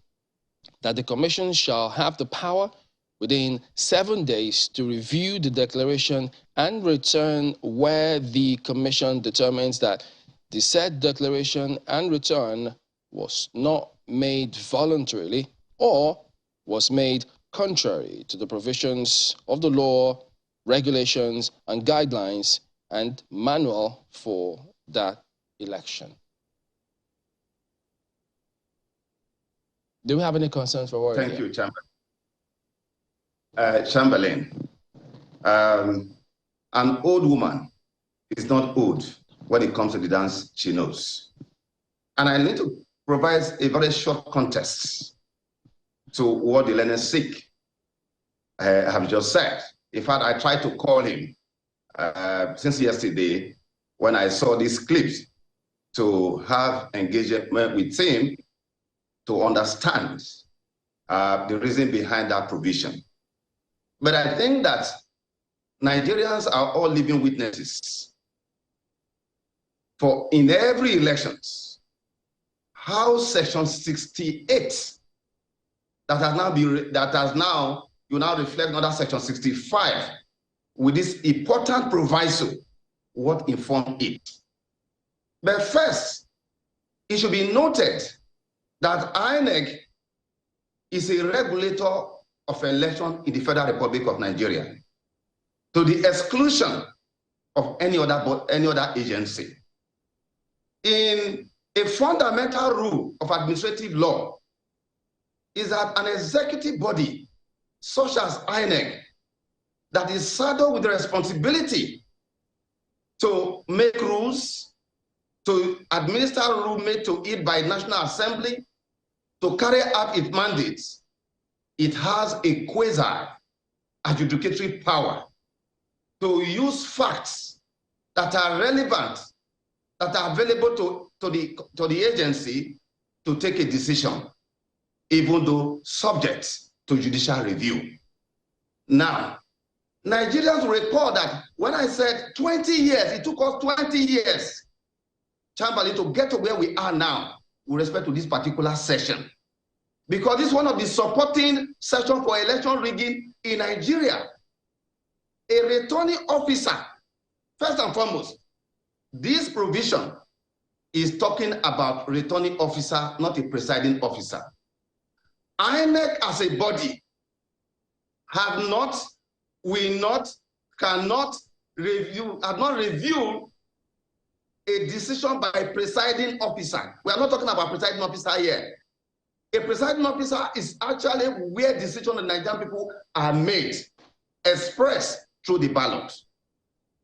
that the Commission shall have the power within 7 days to review the declaration and return where the commission determines that the said declaration and return was not made voluntarily or was made contrary to the provisions of the law, regulations, and guidelines and manual for that election. Do we have any concerns for Warren? Thank you, Chamberlain. An old woman is not old when it comes to the dance she knows. And I need to provide a very short context to what the learned Sikh have just said. In fact, I tried to call him since yesterday when I saw these clips to have engagement with him to understand the reason behind that provision. But I think that Nigerians are all living witnesses for in every elections, how Section 68 you now reflect another Section 65 with this important proviso, what informed it. But first, it should be noted that INEC is a regulator of election in the Federal Republic of Nigeria, to the exclusion of any other agency. In a fundamental rule of administrative law is that an executive body such as INEC that is saddled with the responsibility to make rules, to administer rules made to it by National Assembly, to carry out its mandates, it has a quasi-adjudicatory power to use facts that are relevant, that are available to the agency to take a decision, even though subject to judicial review. Now, Nigerians recall that when I said 20 years, it took us 20 years, Chamberlain, to get to where we are now with respect to this particular session. Because this is one of the supporting sessions for election rigging in Nigeria. A returning officer, first and foremost, this provision is talking about returning officer, not a presiding officer. INEC as a body have not reviewed a decision by a presiding officer. We are not talking about presiding officer here. A presiding officer is actually where decisions of Nigerian people are made, expressed through the ballot.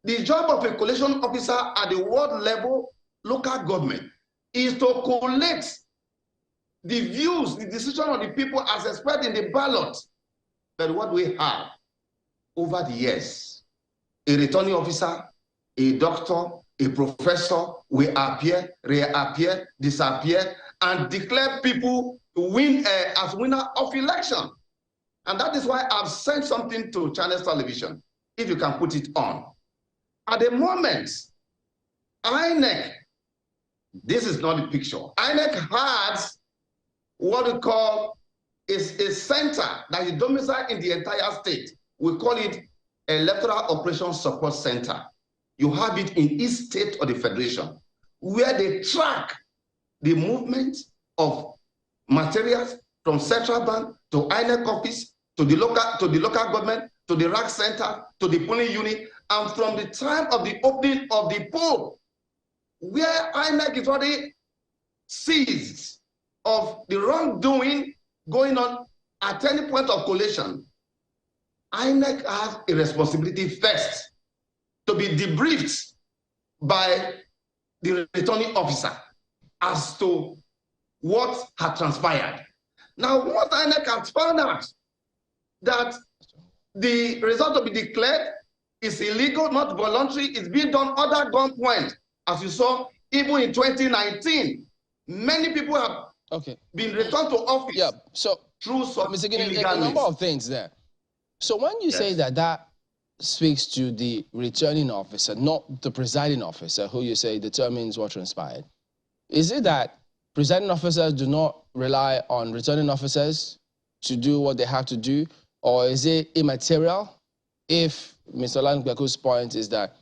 The job of a collation officer at the ward level, local government, is to collect the views, the decision of the people as expressed in the ballot. But what we have over the years, a returning officer, a doctor, a professor will appear, reappear, disappear, and declare people to win as winner of election. And that is why I've sent something to Channels Television, if you can put it on. At the moment, INEC, this is not the picture. INEC has what we call is a center that is domiciled in the entire state. We call it Electoral Operations Support Center. You have it in each state of the federation, where they track the movement of materials from central bank to INEC office to the local government to the rack center to the polling unit, and from the time of the opening of the poll, where INEC is already seized of the wrongdoing going on at any point of collation, INEC has a responsibility first to be debriefed by the returning officer as to what had transpired. Now, once INEC has found out that the result to be declared is illegal, not voluntary, it's being done under gunpoint, as you saw, even in 2019, many people have been returned to office. Yeah, so through some Mr. Guinea, a number of things there. So when you say that speaks to the returning officer, not the presiding officer, who you say determines what transpired, is it that presiding officers do not rely on returning officers to do what they have to do? or is it immaterial? If Mr. Olanikpeko's point is that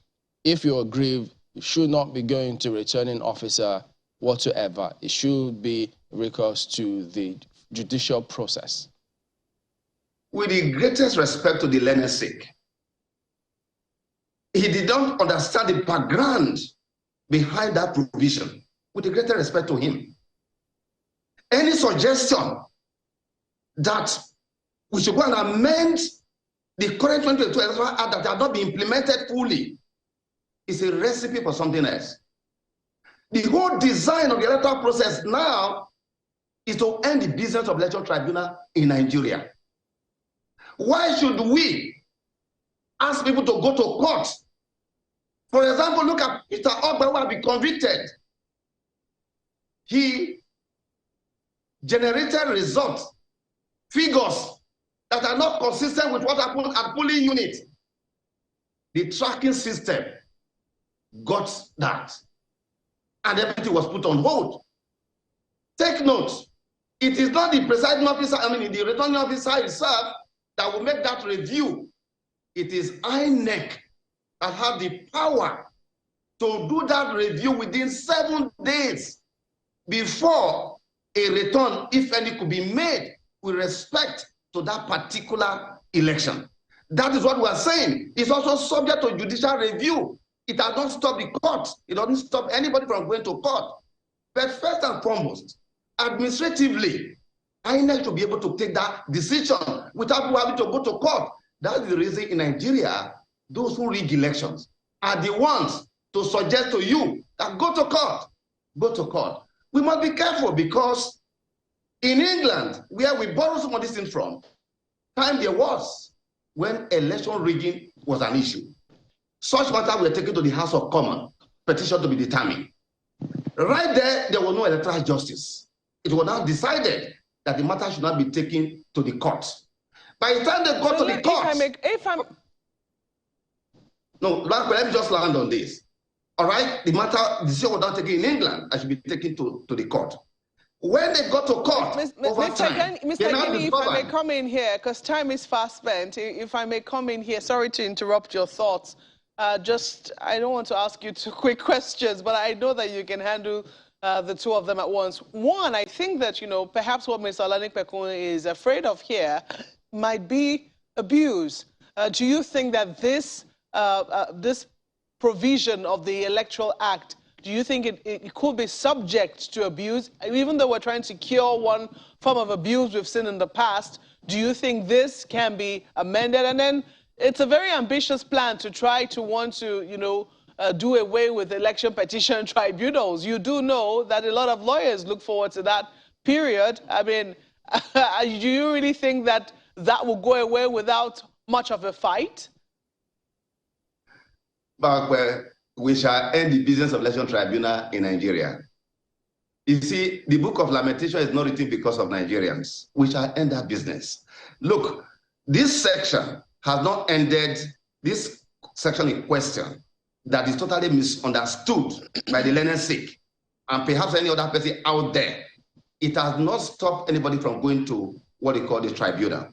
if you're aggrieved, you should not be going to returning officer whatsoever. It should be recourse to the judicial process. With the greatest respect to the learner's sake, he did not understand the background behind that provision. With the greatest respect to him, any suggestion that we should go and amend the current 2022 Electoral Act that have not been implemented fully is a recipe for something else. The whole design of the electoral process now is to end the business of electoral tribunal in Nigeria. Why should we ask people to go to court? For example, look at Peter Ogba, who has been convicted. He generated results, figures that are not consistent with what happened at polling unit. The tracking system got that, and everything was put on hold. Take note, it is not the presiding officer, the returning officer himself that will make that review. It is INEC that have the power to do that review within 7 days before a return, if any, could be made with respect to that particular election. That is what we are saying. It's also subject to judicial review. It has not stopped the court. It doesn't stop anybody from going to court. But first and foremost, administratively, INEC should be able to take that decision without people having to go to court. That's the reason in Nigeria, those who rig elections are the ones to suggest to you that go to court. Go to court. We must be careful because in England, where we borrow some of these things from, time there was when election rigging was an issue. Such matters were taken to the House of Commons, petition to be determined. Right there was no electoral justice. It was now decided that the matter should not be taken to the court. By the time they got to the court, no, let me just land on this. All right, the decision was not taken in England. I should be taken to the court. When they got to court, Mr. Guinea, if I may come in here, because time is fast spent. If I may come in here, sorry to interrupt your thoughts. I don't want to ask you 2 quick questions, but I know that you can handle the 2 of them at once. One, I think that, perhaps what Mr. Olanikpeku is afraid of here might be abuse. Do you think that this provision of the Electoral Act, do you think it could be subject to abuse? Even though we're trying to cure one form of abuse we've seen in the past, do you think this can be amended? And then it's a very ambitious plan to try to want to, do away with election petition tribunals. You do know that a lot of lawyers look forward to that period. I mean, do you really think that that will go away without much of a fight? But we shall end the business of election tribunal in Nigeria. You see, the book of lamentation is not written because of Nigerians. We shall end that business. Look, this section has not ended, this section in question that is totally misunderstood by the learner's sake and perhaps any other person out there. It has not stopped anybody from going to what they call the tribunal.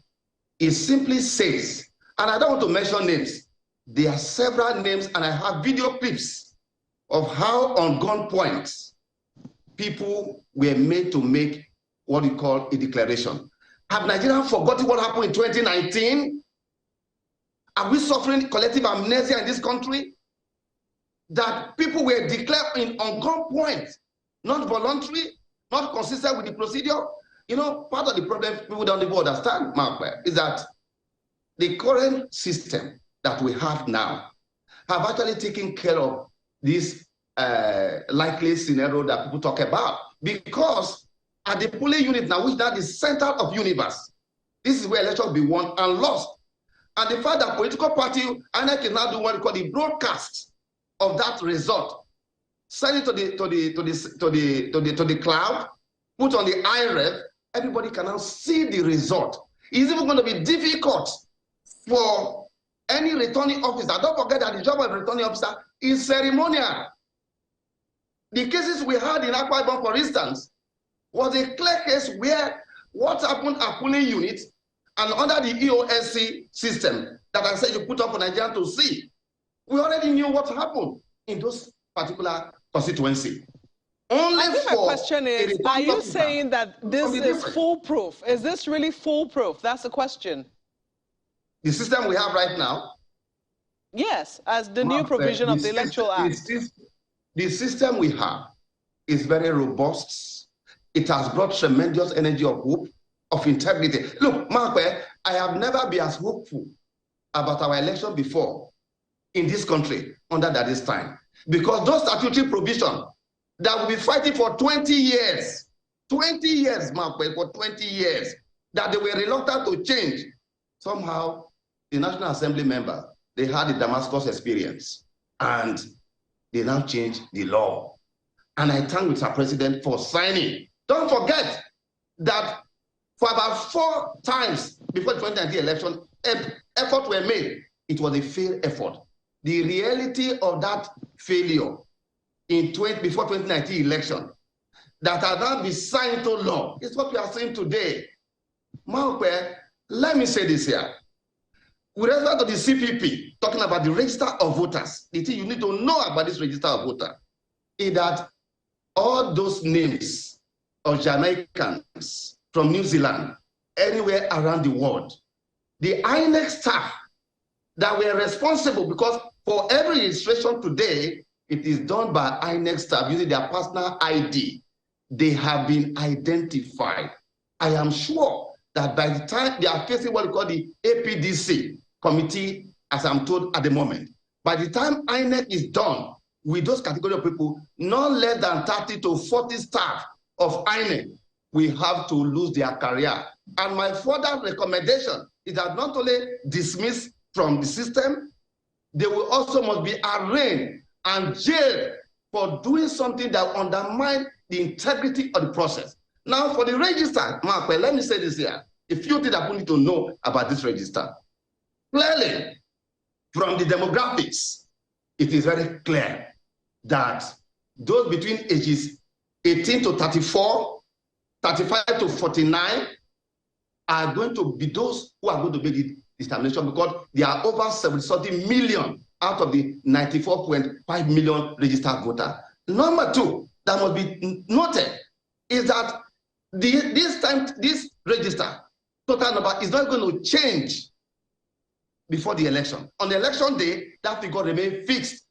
It simply says, and I don't want to mention names, there are several names, and I have video clips of how on gunpoint people were made to make what we call a declaration. Have Nigerians forgotten what happened in 2019? Are we suffering collective amnesia in this country? That people were declared on gunpoint, not voluntary, not consistent with the procedure. Part of the problem people don't even understand, Mark, is that the current system that we have now have actually taken care of this likely scenario that people talk about. Because at the polling unit now, which that is center of universe, this is where election will be won and lost. And the fact that political party, INEC can now do what we call the broadcast of that result, send it to the cloud, put on the IREF, everybody can now see the result. It's even going to be difficult for any returning officer. Don't forget that the job of a returning officer is ceremonial. The cases we had in Akwa Ibom, for instance, was a clear case where what happened at polling units And under the EOSC system that I said you put up for Nigeria to see, we already knew what happened in those particular constituency. Only I think my question is, are you saying that this is foolproof? Is this really foolproof? That's the question. The system we have right now? Yes, as the new provision of the Electoral Act. The system we have is very robust. It has brought tremendous energy of hope, of integrity. Look, Mark, I have never been as hopeful about our election before in this country under this time. Because those statutory provisions that will be fighting for 20 years, Mark, for 20 years, that they were reluctant to change. Somehow, the National Assembly members, they had the Damascus experience, and they now changed the law. And I thank Mr. President for signing. Don't forget that for about 4 times before the 2019 election, efforts were made. It was a failed effort. The reality of that failure before 2019 election that has now been signed into law is what we are seeing today. Mark, let me say this here. With respect to the CPP, talking about the register of voters, the thing you need to know about this register of voters is that all those names of Jamaicans from New Zealand, anywhere around the world, the INEC staff that were responsible, because for every registration today, it is done by INEC staff using their personal ID. They have been identified. I am sure that by the time they are facing what we call the APDC committee, as I'm told at the moment, by the time INEC is done with those category of people, not less than 30 to 40 staff of INEC will have to lose their career. And my further recommendation is that not only dismiss from the system, they will also must be arraigned and jailed for doing something that undermines the integrity of the process. Now, for the register, Mark, let me say this here. A few things that we need to know about this register. Clearly, from the demographics, it is very clear that those between ages 18 to 34, 35 to 49 are going to be those who are going to make the determination, because there are over 70 million out of the 94.5 million registered voters. Number 2, that must be noted is that this register total number is not going to change before the election. On the election day, that figure remains fixed,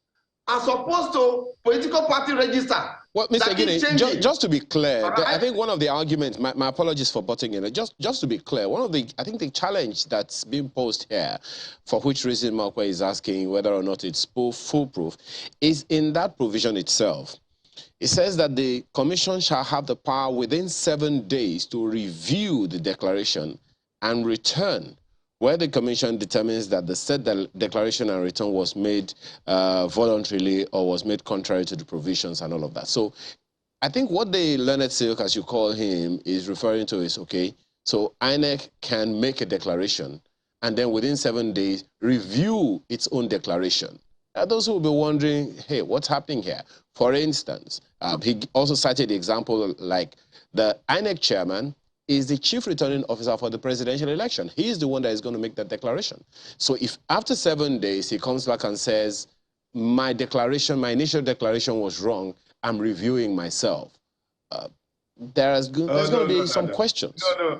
as opposed to political party register. Well, Mr. Guinea, just to be clear, right. I think one of the arguments, my apologies for butting in, just to be clear, I think the challenge that's being posed here, for which reason Markwe is asking whether or not it's foolproof, is in that provision itself. It says that the Commission shall have the power within 7 days to review the declaration and return, where the Commission determines that the said declaration and return was made voluntarily or was made contrary to the provisions and all of that. So I think what the learned silk, as you call him, is referring to is, okay, so INEC can make a declaration and then within 7 days review its own declaration. Those who will be wondering, hey, what's happening here? For instance, he also cited the example like the INEC chairman is the chief returning officer for the presidential election. He is the one that is going to make that declaration. So if after 7 days he comes back and says, my initial declaration was wrong, I'm reviewing myself, there's going to be some questions. No,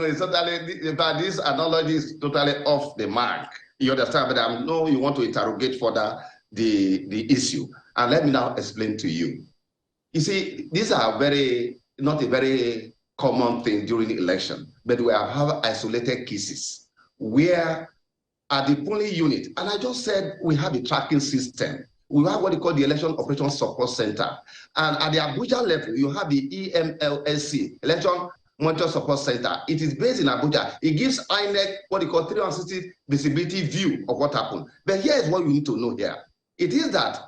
it's totally, but this analogy is totally off the mark. You understand? But I know you want to interrogate further the issue. And let me now explain to you. You see, these are not a very common thing during the election, but we have isolated cases where at the polling unit, and I just said we have a tracking system. We have what we call the Election Operations Support Center. And at the Abuja level, you have the EMLSC, Election Monitor Support Center. It is based in Abuja. It gives INEC what we call 360 visibility view of what happened. But here is what you need to know here. It is that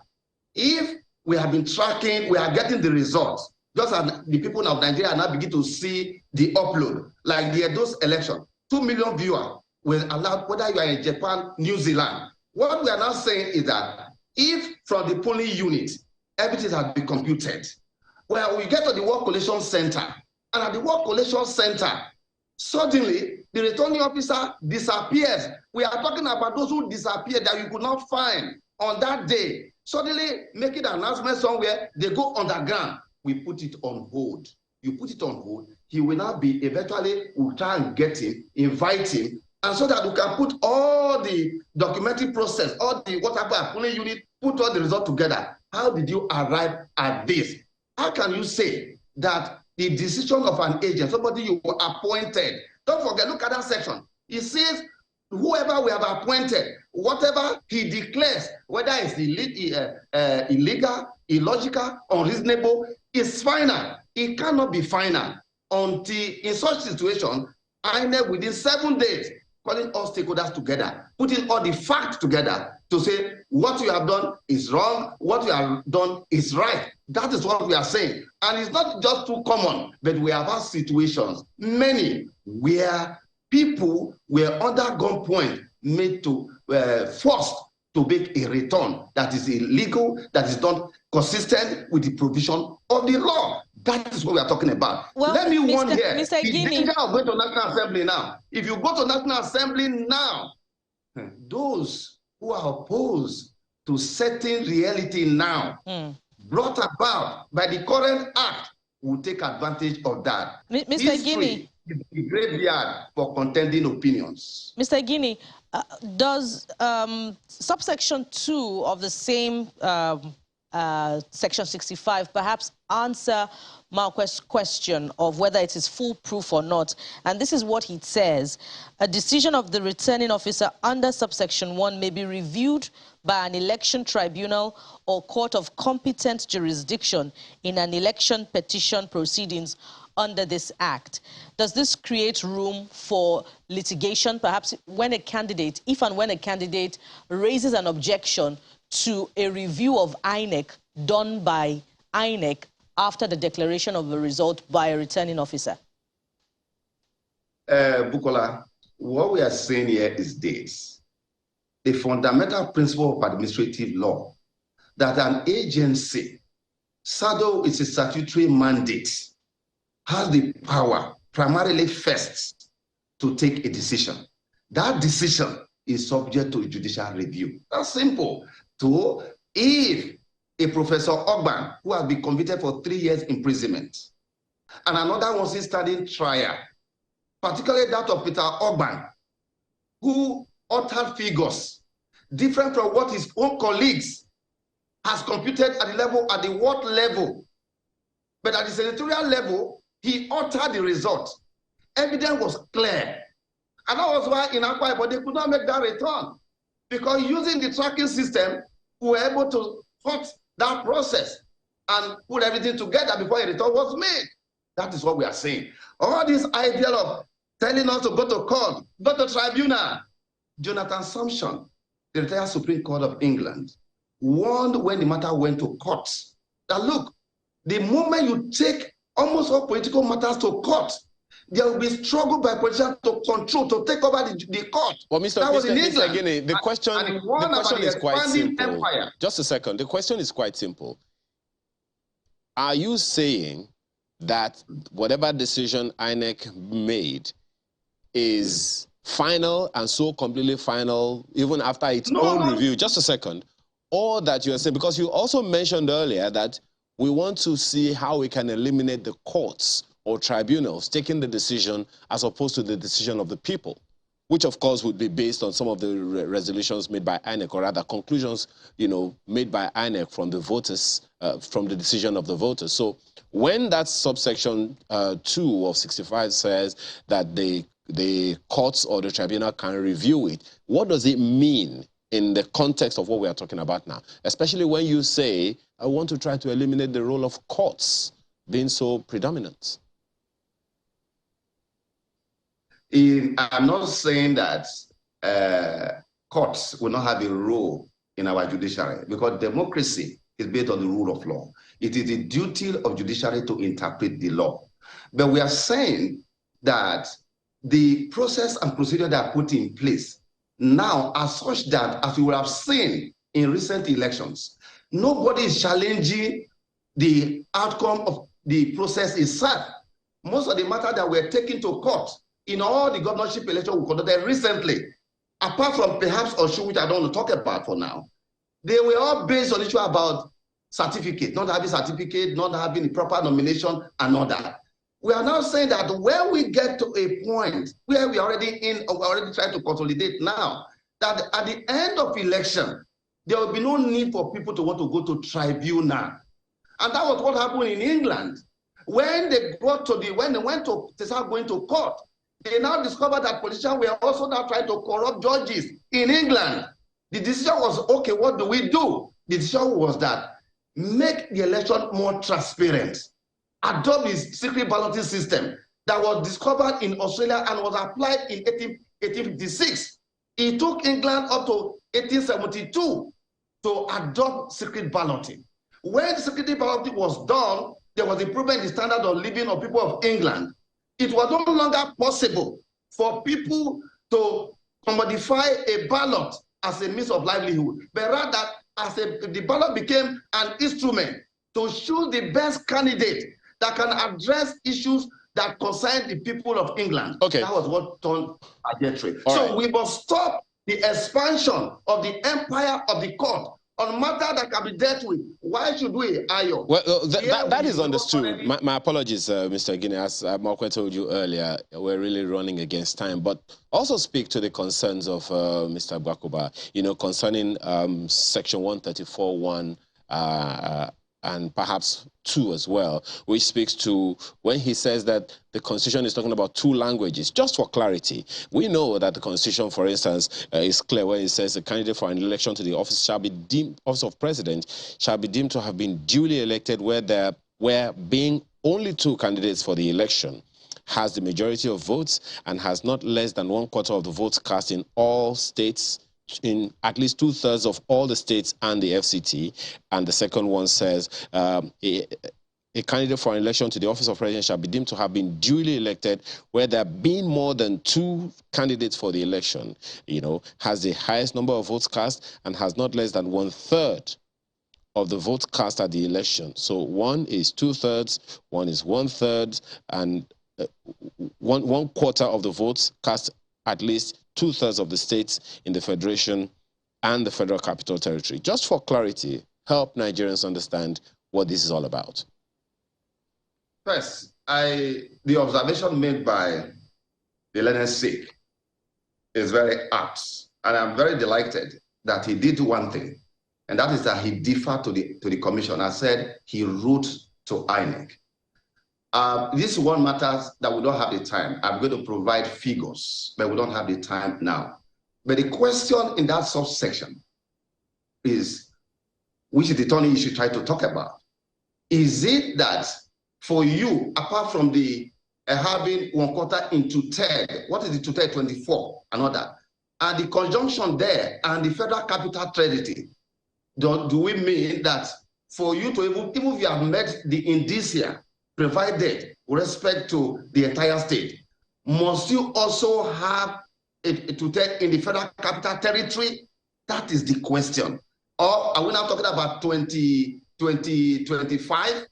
if we have been tracking, we are getting the results, just as the people of Nigeria now begin to see the upload, like those elections, 2 million viewers were allowed, whether you are in Japan, New Zealand. What we are now saying is that if from the polling unit, everything has been computed, well, we get to the Work Collation Center, and at the Work Collation Center, Suddenly, the returning officer disappears. We are talking about those who disappeared that you could not find on that day. Suddenly, making an announcement somewhere, they go underground. We put it on hold. You put it on hold, he will now be eventually, we'll try and get him, invite him, and so that we can put all the documentary process, all the whatever polling unit, put all the results together. How did you arrive at this? How can you say that the decision of an agent, somebody you were appointed, don't forget, look at that section. It says, whoever we have appointed, whatever he declares, whether it's illegal, illogical, unreasonable, is final. It cannot be final until, in such situation, INEC within 7 days, calling all stakeholders together, putting all the facts together to say what you have done is wrong, what you have done is right. That is what we are saying. And it's not just too common, but we have had situations, many, where people were under gunpoint made to forced to make a return that is illegal, that is not consistent with the provision of the law. That is what we are talking about. Well, let me warn here, Mr. the danger of going to National Assembly now. If you go to National Assembly now, those who are opposed to certain reality now, brought about by the current act, will take advantage of that. Mr. Guinea is the graveyard for contending opinions. Mr. Guinea, does subsection 2 of the same section 65 perhaps answer Marquez's question of whether it is foolproof or not? And this is what he says: a decision of the returning officer under subsection 1 may be reviewed by an election tribunal or court of competent jurisdiction in an election petition proceedings under this act. Does this create room for litigation, perhaps when a candidate, if and when a candidate raises an objection to a review of INEC done by INEC after the declaration of the result by a returning officer? Bukola, what we are saying here is this: the fundamental principle of administrative law, that an agency, saddled with a statutory mandate, has the power, primarily first, to take a decision. That decision is subject to a judicial review. That's simple. So, if a Professor Ogban, who has been convicted for 3 years imprisonment, and another one is standing trial, particularly that of Peter Ogban, who uttered figures different from what his own colleagues has computed at the level, at the ward level, but at the senatorial level, he uttered the result. Evidence was clear. And that was why in Akwa Ibom, they could not make that return. Because using the tracking system, we were able to cut that process and put everything together before a return was made. That is what we are saying. All this idea of telling us to go to court, go to tribunal. Jonathan Sumption, the retired Supreme Court of England, warned when the matter went to court that, look, the moment you take almost all political matters to court, there will be struggle by politicians to control, to take over the court. Well, Mr. Guinea, the question is quite simple. Empire. Just a second. The question is quite simple. Are you saying that whatever decision INEC made is final and so completely final even after its own review? Just a second. Or that you're saying, because you also mentioned earlier that we want to see how we can eliminate the courts or tribunals taking the decision as opposed to the decision of the people, which of course would be based on some of the resolutions made by INEC, or rather conclusions, made by INEC from the voters, from the decision of the voters. So when that subsection 2 of 65 says that the courts or the tribunal can review it, what does it mean in the context of what we are talking about now? Especially when you say, I want to try to eliminate the role of courts being so predominant. I'm not saying that courts will not have a role in our judiciary, because democracy is based on the rule of law. It is the duty of judiciary to interpret the law. But we are saying that the process and procedure that are put in place now are such that, as we would have seen in recent elections, nobody is challenging the outcome of the process itself. Most of the matter that were taken to court in all the governorship elections we conducted recently, apart from perhaps Oshu, which I don't want to talk about for now, they were all based on issue about certificate, not having certificate, not having the proper nomination and all that. We are now saying that when we get to a point where we're already trying to consolidate now, that at the end of election, there will be no need for people to want to go to tribunal. And that was what happened in England. When they went to start going to court, they now discovered that politicians were also now trying to corrupt judges in England. The decision was, okay, what do we do? The decision was that make the election more transparent. Adopt the secret balloting system that was discovered in Australia and was applied in 1856. It took England up to 1872 to adopt secret balloting. When secret balloting was done, there was improvement in the standard of living of people of England. It was no longer possible for people to modify a ballot as a means of livelihood, but rather as the ballot became an instrument to choose the best candidate that can address issues that concern the people of England. Okay. That was what turned arbitrary. So we must stop the expansion of the empire of the court on matter that can be dealt with. Why should we, Ayo? Well, that is understood. My apologies, Mr. Guinea. As Markwe told you earlier, we're really running against time. But also speak to the concerns of Mr. Gwakoba, concerning Section 134(1) and perhaps 2 as well, which speaks to when he says that the Constitution is talking about 2 languages. Just for clarity, we know that the Constitution, for instance, is clear when it says the candidate for an election to the office of President shall be deemed to have been duly elected where being only 2 candidates for the election has the majority of votes and has not less than 1/4 of the votes cast in all states, in at least 2/3 of all the states and the FCT. And the second one says a candidate for an election to the office of president shall be deemed to have been duly elected where there have been more than 2 candidates for the election, has the highest number of votes cast and has not less than 1/3 of the votes cast at the election. So one is 2/3, one is 1/3, and 1/4 of the votes cast at least 2/3 of the states in the Federation and the Federal Capital Territory. Just for clarity, help Nigerians understand what this is all about. First, the observation made by the learned Sikh is very apt, and I'm very delighted that he did one thing, and that is that he deferred to the commission. I said he wrote to INEC. This one matters that we don't have the time. I'm going to provide figures, but we don't have the time now. But the question in that subsection is, which is the turning you should try to talk about. Is it that for you, apart from the having 1/4 into 2/3, what is the 2/3? 24, and all that, and the conjunction there and the Federal Capital Territory, do we mean that for you to even if you have met the indicia provided with respect to the entire state, must you also have a 2/3 in the Federal Capital Territory? That is the question. Or are we now talking about 25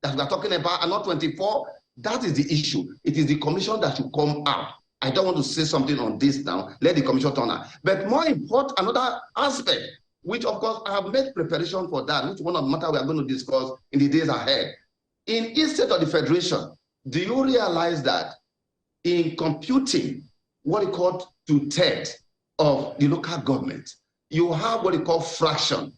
that we are talking about, and not 24? That is the issue. It is the commission that should come out. I don't want to say something on this now. Let the commission turn out. But more important, another aspect, which of course I have made preparation for that, which one of the matters we are going to discuss in the days ahead. In each state of the Federation, do you realize that in computing what you call 2/3 of the local government, you have what you call fraction?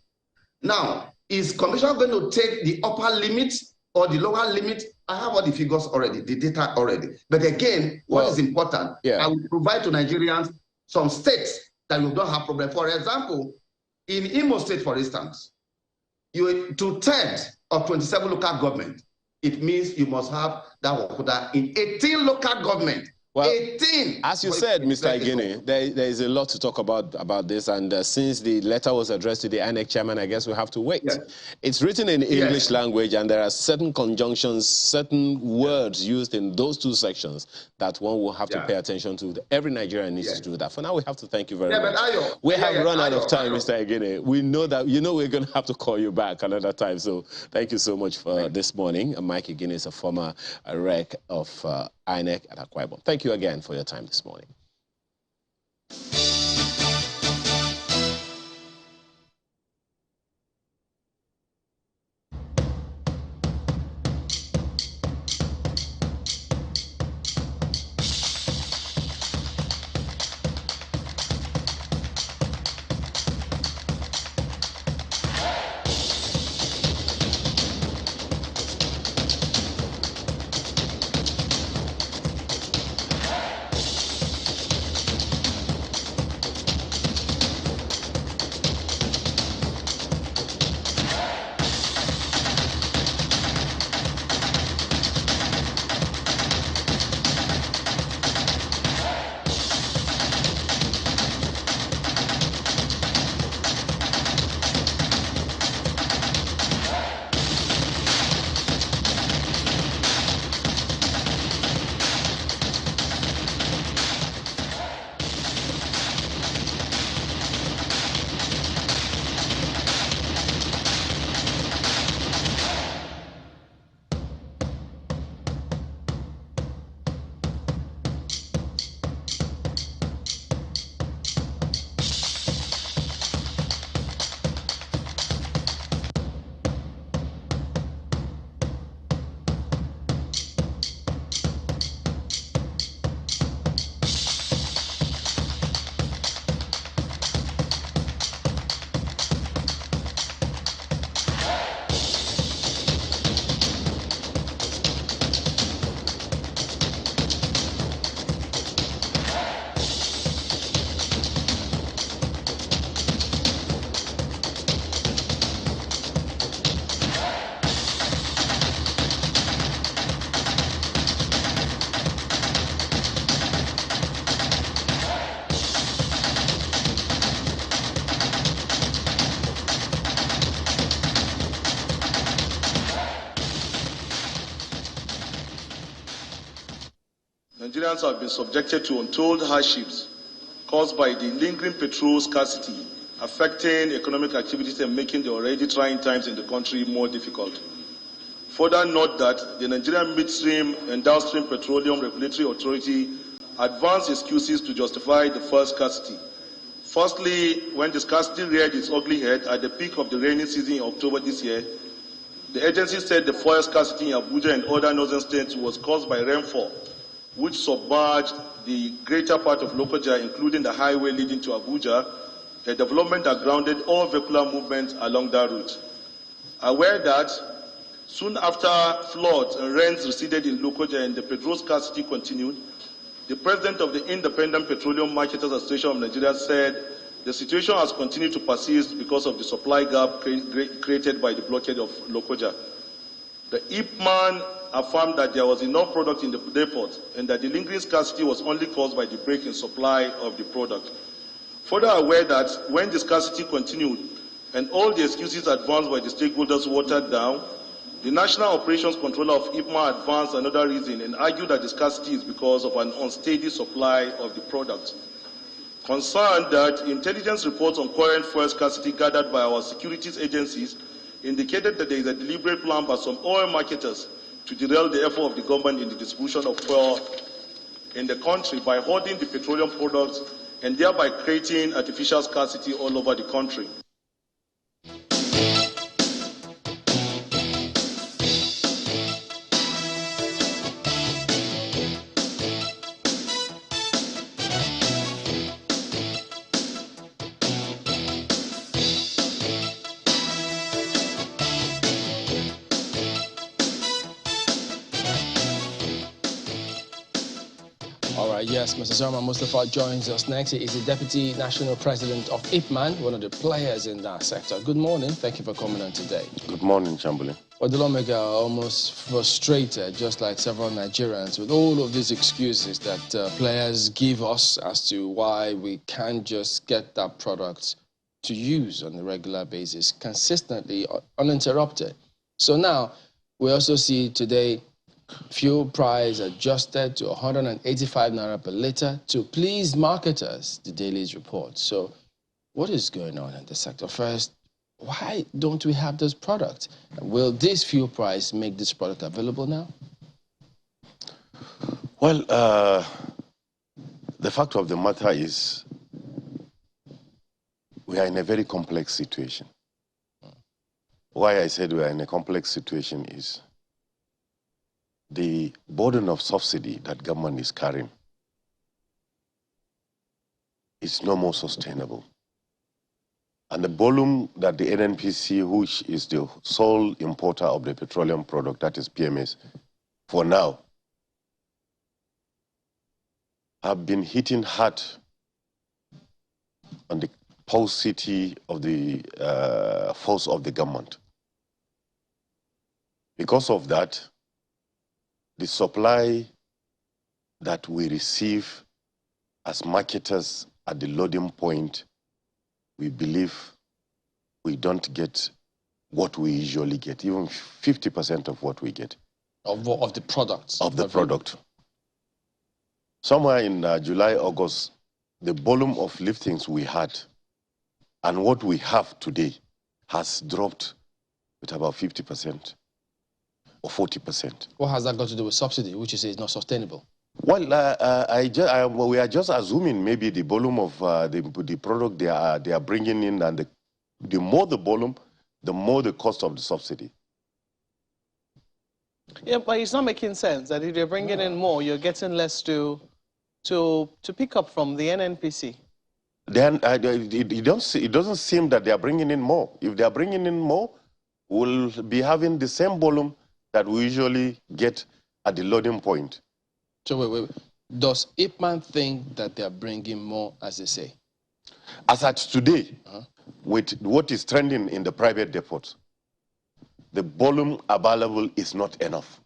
Now, is commission going to take the upper limit or the lower limit? I have all the figures already, the data already. But again, what is important, I will provide to Nigerians some states that you don't have problem. For example, in Imo State, for instance, you 2/3 of 27 local government. It means you must have that quota in 18 local government. Well, 18. As you said, Mr. Igene, there is a lot to talk about this, and since the letter was addressed to the INEC chairman, I guess we have to wait. Yes. It's written in English language, and there are certain conjunctions, certain words used in those 2 sections that one will have to pay attention to. Every Nigerian needs to do that. For now, we have to thank you very much. We have run out of time, Mr. Igene. We know that, we're going to have to call you back another time, so thank you so much for this morning. Mike Igene is a former rec of INEC at Akwa Ibom. Thank you again for your time this morning. Nigerians have been subjected to untold hardships caused by the lingering petrol scarcity, affecting economic activities and making the already trying times in the country more difficult. Further note that the Nigerian Midstream and Downstream Petroleum Regulatory Authority advanced excuses to justify the first scarcity. Firstly, when the scarcity reared its ugly head at the peak of the rainy season in October this year, the agency said the fuel scarcity in Abuja and other northern states was caused by rainfall, which submerged the greater part of Lokoja, including the highway leading to Abuja, a development that grounded all vehicular movement along that route. Aware that soon after floods and rains receded in Lokoja and the petrol scarcity continued, the president of the Independent Petroleum Marketers Association of Nigeria said the situation has continued to persist because of the supply gap created by the blockade of Lokoja. The IPMAN affirmed that there was enough product in the depot and that the lingering scarcity was only caused by the break in supply of the product. Further aware that when the scarcity continued and all the excuses advanced by the stakeholders watered down, the National Operations Controller of IPMA advanced another reason and argued that the scarcity is because of an unsteady supply of the product. Concerned that intelligence reports on current fuel scarcity gathered by our securities agencies indicated that there is a deliberate plan by some oil marketers to derail the effort of the government in the distribution of fuel in the country by hoarding the petroleum products and thereby creating artificial scarcity all over the country. Yes, Mr. Zerman Mustafa joins us next. He is the Deputy National President of IPMAN, one of the players in that sector. Good morning. Thank you for coming on today. Good morning, Chamberlain. Well, the lawmaker are almost frustrated, just like several Nigerians, with all of these excuses that players give us as to why we can't just get that product to use on a regular basis, consistently, uninterrupted. So now, we also see today fuel price adjusted to 185 naira per litre to please marketers, the Daily's report. So what is going on in the sector? First, why don't we have this product? Will this fuel price make this product available now? Well, the fact of the matter is we are in a very complex situation. Why I said we are in a complex situation is the burden of subsidy that government is carrying is no more sustainable. And the volume that the NNPC, which is the sole importer of the petroleum product, that is PMS, for now, have been hitting hard on the paucity of the force of the government. Because of that, the supply that we receive as marketers at the loading point, we believe we don't get what we usually get, even 50% of what we get. Of the products? Of the product. Somewhere in July, August, the volume of liftings we had and what we have today has dropped with about 50% or 40%. What has that got to do with subsidy, which you say is not sustainable? Well, we are just assuming maybe the volume of the product they are bringing in, and the more the volume, the more the cost of the subsidy. Yeah, but it's not making sense that if you're bringing in more, you're getting less to pick up from the NNPC. Then it doesn't seem that they are bringing in more. If they are bringing in more, we'll be having the same volume that we usually get at the loading point. So wait. Does IPMAN think that they are bringing more, as they say? As at today, with what is trending in the private depots, the volume available is not enough.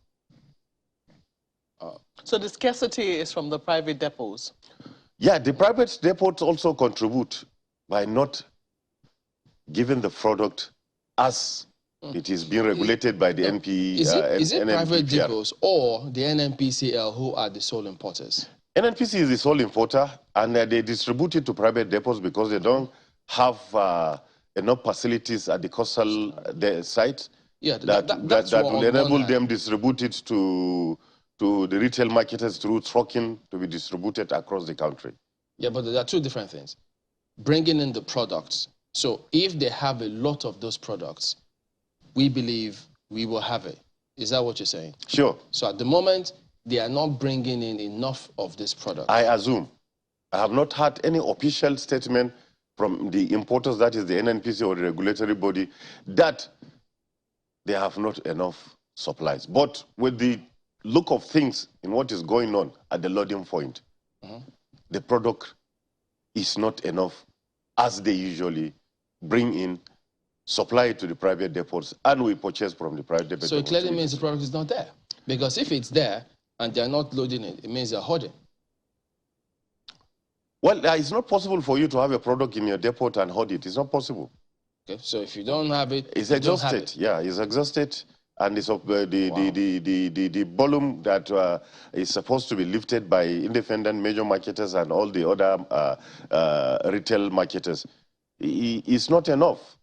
So the scarcity is from the private depots? Yeah, the private depots also contribute by not giving the product as it is being regulated by the NP. Is it private depots or the NNPCL who are the sole importers? NNPC is the sole importer, and they distribute it to private depots because they don't have enough facilities at the coastal sites that will enable them distribute it to the retail marketers through trucking to be distributed across the country. Yeah, but there are two different things. Bringing in the products. So if they have a lot of those products, we believe we will have it. Is that what you're saying? Sure. So at the moment, they are not bringing in enough of this product. I assume. I have not had any official statement from the importers, that is the NNPC or the regulatory body, that they have not enough supplies. But with the look of things in what is going on at the loading point, the product is not enough as they usually bring in, supply it to the private depots, and we purchase from the private depots. So it clearly means the product is not there. Because if it's there and they're not loading it, it means they're hoarding. Well, it's not possible for you to have a product in your depot and hoard it. It's not possible. Okay, so if you don't have it, it's exhausted. Yeah, it's exhausted, and it's the volume that is supposed to be lifted by independent major marketers and all the other retail marketers is not enough.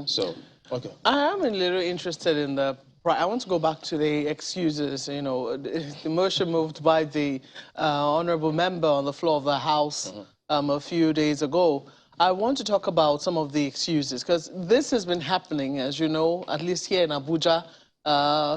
So, okay. I am a little interested in the. I want to go back to the excuses. You know, the motion moved by the honourable member on the floor of the House a few days ago. I want to talk about some of the excuses, because this has been happening, as you know, at least here in Abuja,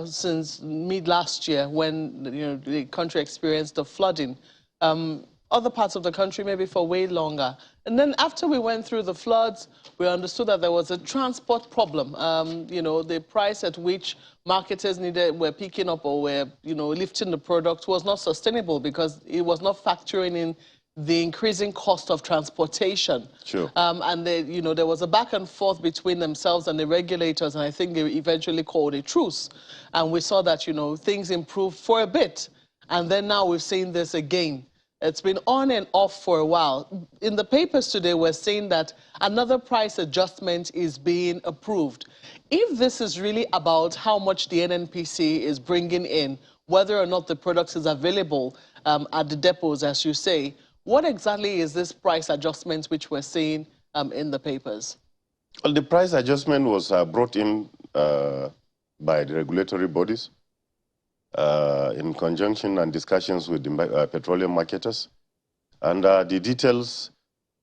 since mid-last year, when the country experienced the flooding. Other parts of the country maybe for way longer. And then after we went through the floods, we understood that there was a transport problem. The price at which marketers were picking up or were, lifting the product was not sustainable because it was not factoring in the increasing cost of transportation. Sure. And there was a back and forth between themselves and the regulators, and I think they eventually called a truce. And we saw that, things improved for a bit. And then now we've seen this again. It's been on and off for a while. In the papers today, we're saying that another price adjustment is being approved. If this is really about how much the NNPC is bringing in, whether or not the product is available at the depots, as you say, what exactly is this price adjustment which we're seeing in the papers? Well, the price adjustment was brought in by the regulatory bodies. in conjunction and discussions with the petroleum marketers. And the details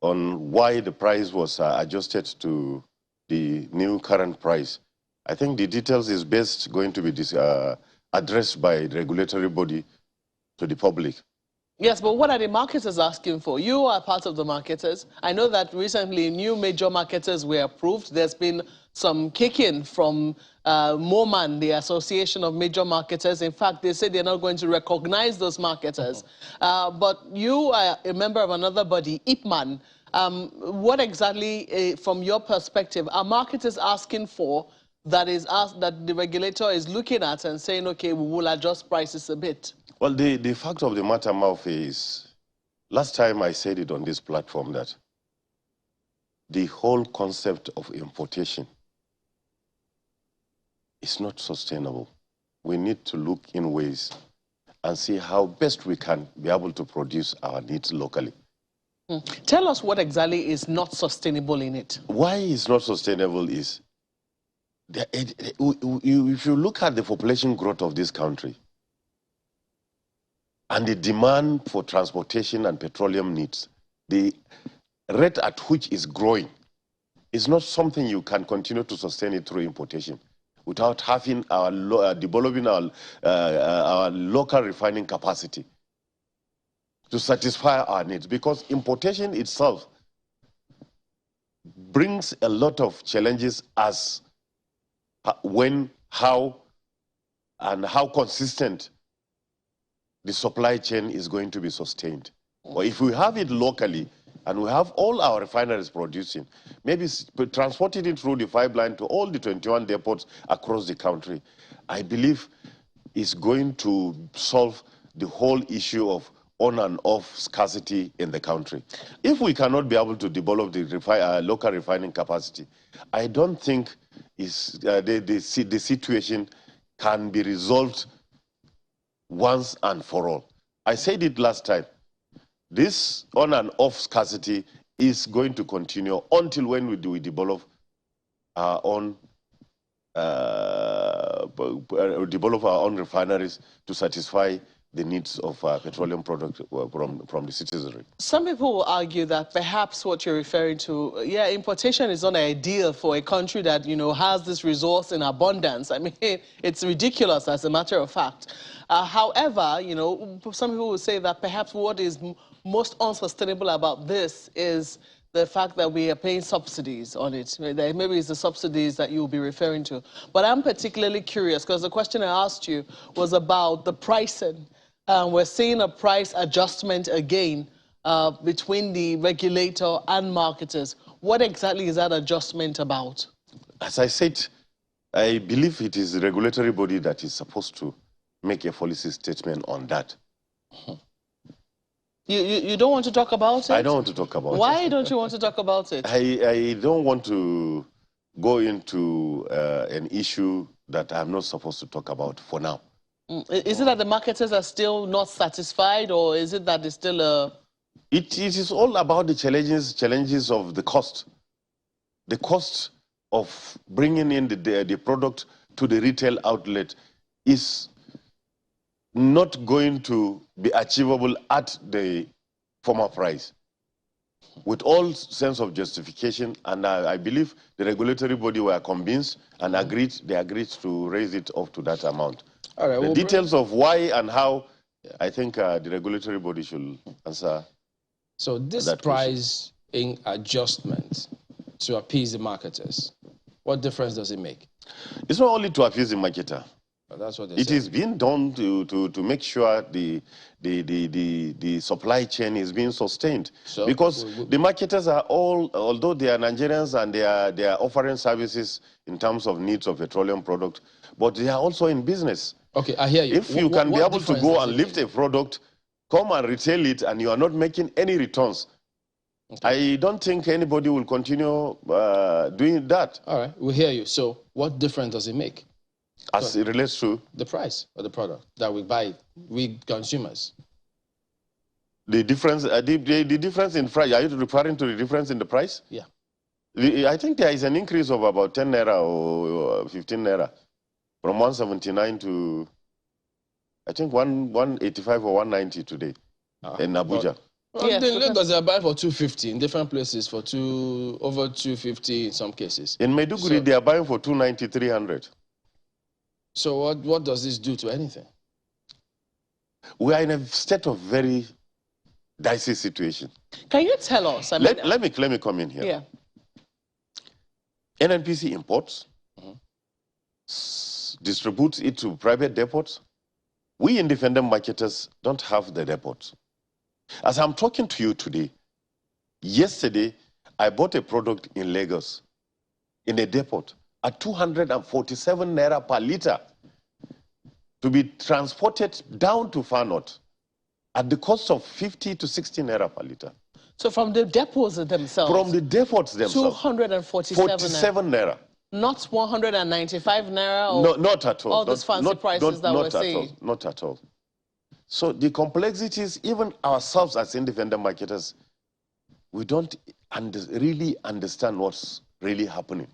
on why the price was adjusted to the new current price, I think the details is best going to be addressed by the regulatory body to the public. Yes, but what are the marketers asking for? You are part of the marketers. I know that recently new major marketers were approved. There's been some kick-in from MOMAN, the Association of Major Marketers. In fact, they say they're not going to recognize those marketers. But you are a member of another body, IPMAN. What exactly, from your perspective, are marketers asking for that the regulator is looking at and saying, okay, we will adjust prices a bit? Well, the fact of the matter, Maufe, is, last time I said it on this platform that the whole concept of importation is not sustainable. We need to look in ways and see how best we can be able to produce our needs locally. Tell us what exactly is not sustainable in it. Why it's not sustainable is, if you look at the population growth of this country, and the demand for transportation and petroleum needs, the rate at which it's growing is not something you can continue to sustain it through importation without having developing our local refining capacity to satisfy our needs. Because importation itself brings a lot of challenges as when, how, and how consistent the supply chain is going to be sustained. Or if we have it locally and we have all our refineries producing, maybe transporting it through the pipeline to all the 21 depots across the country, I believe is going to solve the whole issue of on and off scarcity in the country. If we cannot be able to develop the local refining capacity, I don't think the situation can be resolved once and for all. I said it last time. This on and off scarcity is going to continue until when we develop our own refineries to satisfy the needs of petroleum products from the citizenry. Some people will argue that perhaps what you're referring to, yeah, importation is not ideal for a country that, you know, has this resource in abundance. I mean, it's ridiculous as a matter of fact. However, you know, some people will say that perhaps what is most unsustainable about this is the fact that we are paying subsidies on it. Maybe it's the subsidies that you'll be referring to. But I'm particularly curious because the question I asked you was about the pricing. We're seeing a price adjustment again between the regulator and marketers. What exactly is that adjustment about? As I said, I believe it is the regulatory body that is supposed to make a policy statement on that. You don't want to talk about it? I don't want to talk about it. Why don't you want to talk about it? I don't want to go into an issue that I'm not supposed to talk about for now. Is it that the marketers are still not satisfied, or is it that it's still a... It is all about the challenges of the cost. The cost of bringing in the product to the retail outlet is not going to be achievable at the former price. With all sense of justification, and I believe the regulatory body were convinced and they agreed to raise it up to that amount. All right, the details of why and how, I think the regulatory body should answer. So this pricing adjustment to appease the marketers, what difference does it make? It's not only to appease the marketer. That's what it is being done to make sure the supply chain is being sustained. So, because the marketers are all, although they are Nigerians and they are offering services in terms of needs of petroleum product, but they are also in business. Okay, I hear you. If you can be able to go and lift a product, come and retail it, and you are not making any returns, okay, I don't think anybody will continue doing that. All right, we hear you. So what difference does it make? As it relates to? The price of the product that we buy, we consumers. The difference, the difference in price, are you referring to the difference in the price? Yeah. I think there is an increase of about 10 naira or 15 naira, from 179 to I think 185 or 190 today in Abuja. Well, Yes, in Lagos, they are buying for 250 in different places, for over 250 in some cases. In Maiduguri, they are buying for 290, 300. So what does this do to anything? We are in a state of very dicey situation. Can you tell us? Let me come in here. Yeah. NNPC imports, distributes it to private depots. We independent marketers don't have the depots. As I'm talking to you today, yesterday, I bought a product in Lagos, in a depot, at 247 naira per liter, to be transported down to Far North at the cost of 50 to 60 naira per liter. So from the depots themselves? From the depots themselves. 247 naira. Not 195 naira? Or no, not at all. All these fancy prices that we're seeing? Not at all. So the complexities, even ourselves as independent marketers, we don't really understand what's really happening.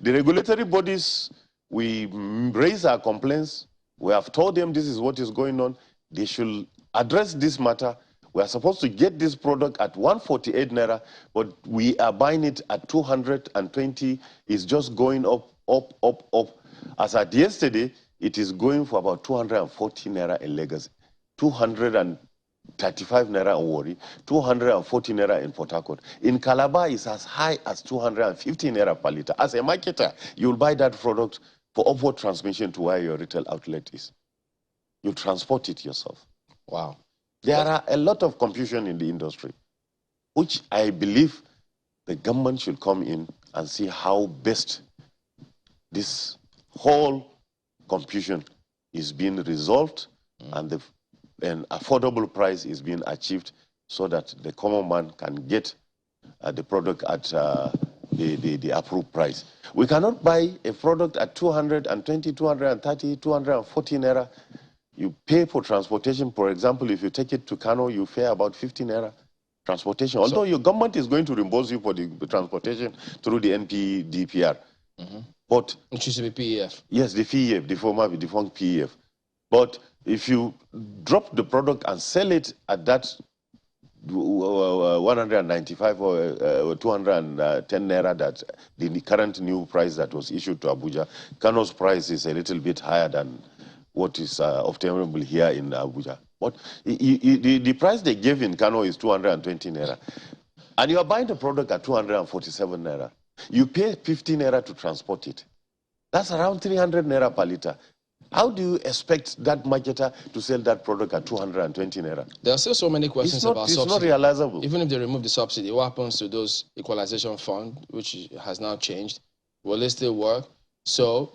The regulatory bodies, we raise our complaints. We have told them this is what is going on. They should address this matter. We are supposed to get this product at 148 naira, but we are buying it at 220. It's just going up, up, up, up. As at yesterday, it is going for about 240 naira in Lagos, 235 naira in Warri, 240 naira in Port Harcourt. In Calabar, it's as high as 250 naira per liter. As a marketer, you'll buy that product for upward transmission to where your retail outlet is. You transport it yourself. Wow. There are a lot of confusion in the industry, which I believe the government should come in and see how best this whole confusion is being resolved and an affordable price is being achieved so that the common man can get the product at the approved price. We cannot buy a product at 220, 230, 240 naira. You pay for transportation. For example, if you take it to Kano, you pay about 50 naira transportation. Although your government is going to reimburse you for the transportation through the NPDPR. But it used to be PEF. Yes, the PEF, the former defunct PEF. But if you drop the product and sell it at that 195 or 210 naira, that the current new price that was issued to Abuja, Kano's price is a little bit higher than what is obtainable here in Abuja. But the price they gave in Kano is 220 naira. And you are buying the product at 247 naira. You pay 50 naira to transport it. That's around 300 naira per liter. How do you expect that marketer to sell that product at 220 naira? There are still so many questions about subsidy. It's not realizable. Even if they remove the subsidy, what happens to those equalization fund, which has now changed? Will they still work? So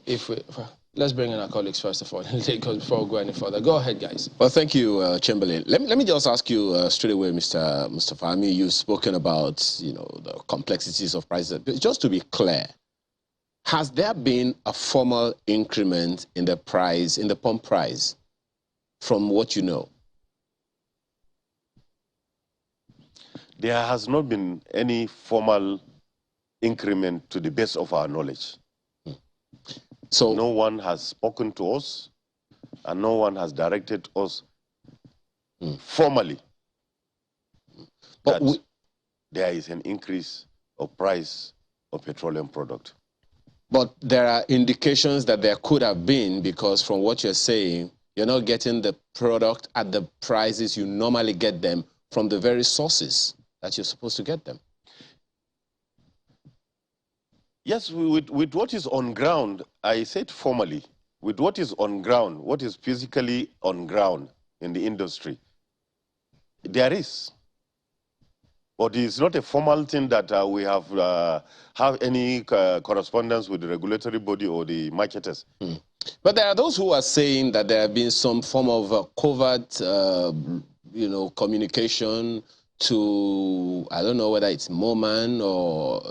let's bring in our colleagues first of all, before we go any further. Go ahead, guys. Well, thank you, Chamberlain. Let me just ask you straight away, Mr. Fahmi. You've spoken about the complexities of prices. Just to be clear, has there been a formal increment in the price, in the pump price, from what you know? There has not been any formal increment to the best of our knowledge. So no one has spoken to us and no one has directed us formally that there is an increase of price of petroleum product. But there are indications that there could have been, because from what you're saying, you're not getting the product at the prices you normally get them from the very sources that you're supposed to get them. Yes, with what is on ground, I said formally, with what is on ground, what is physically on ground in the industry, there is. But it's not a formal thing that we have any correspondence with the regulatory body or the marketers. But there are those who are saying that there have been some form of covert, communication to, I don't know whether it's MOMAN or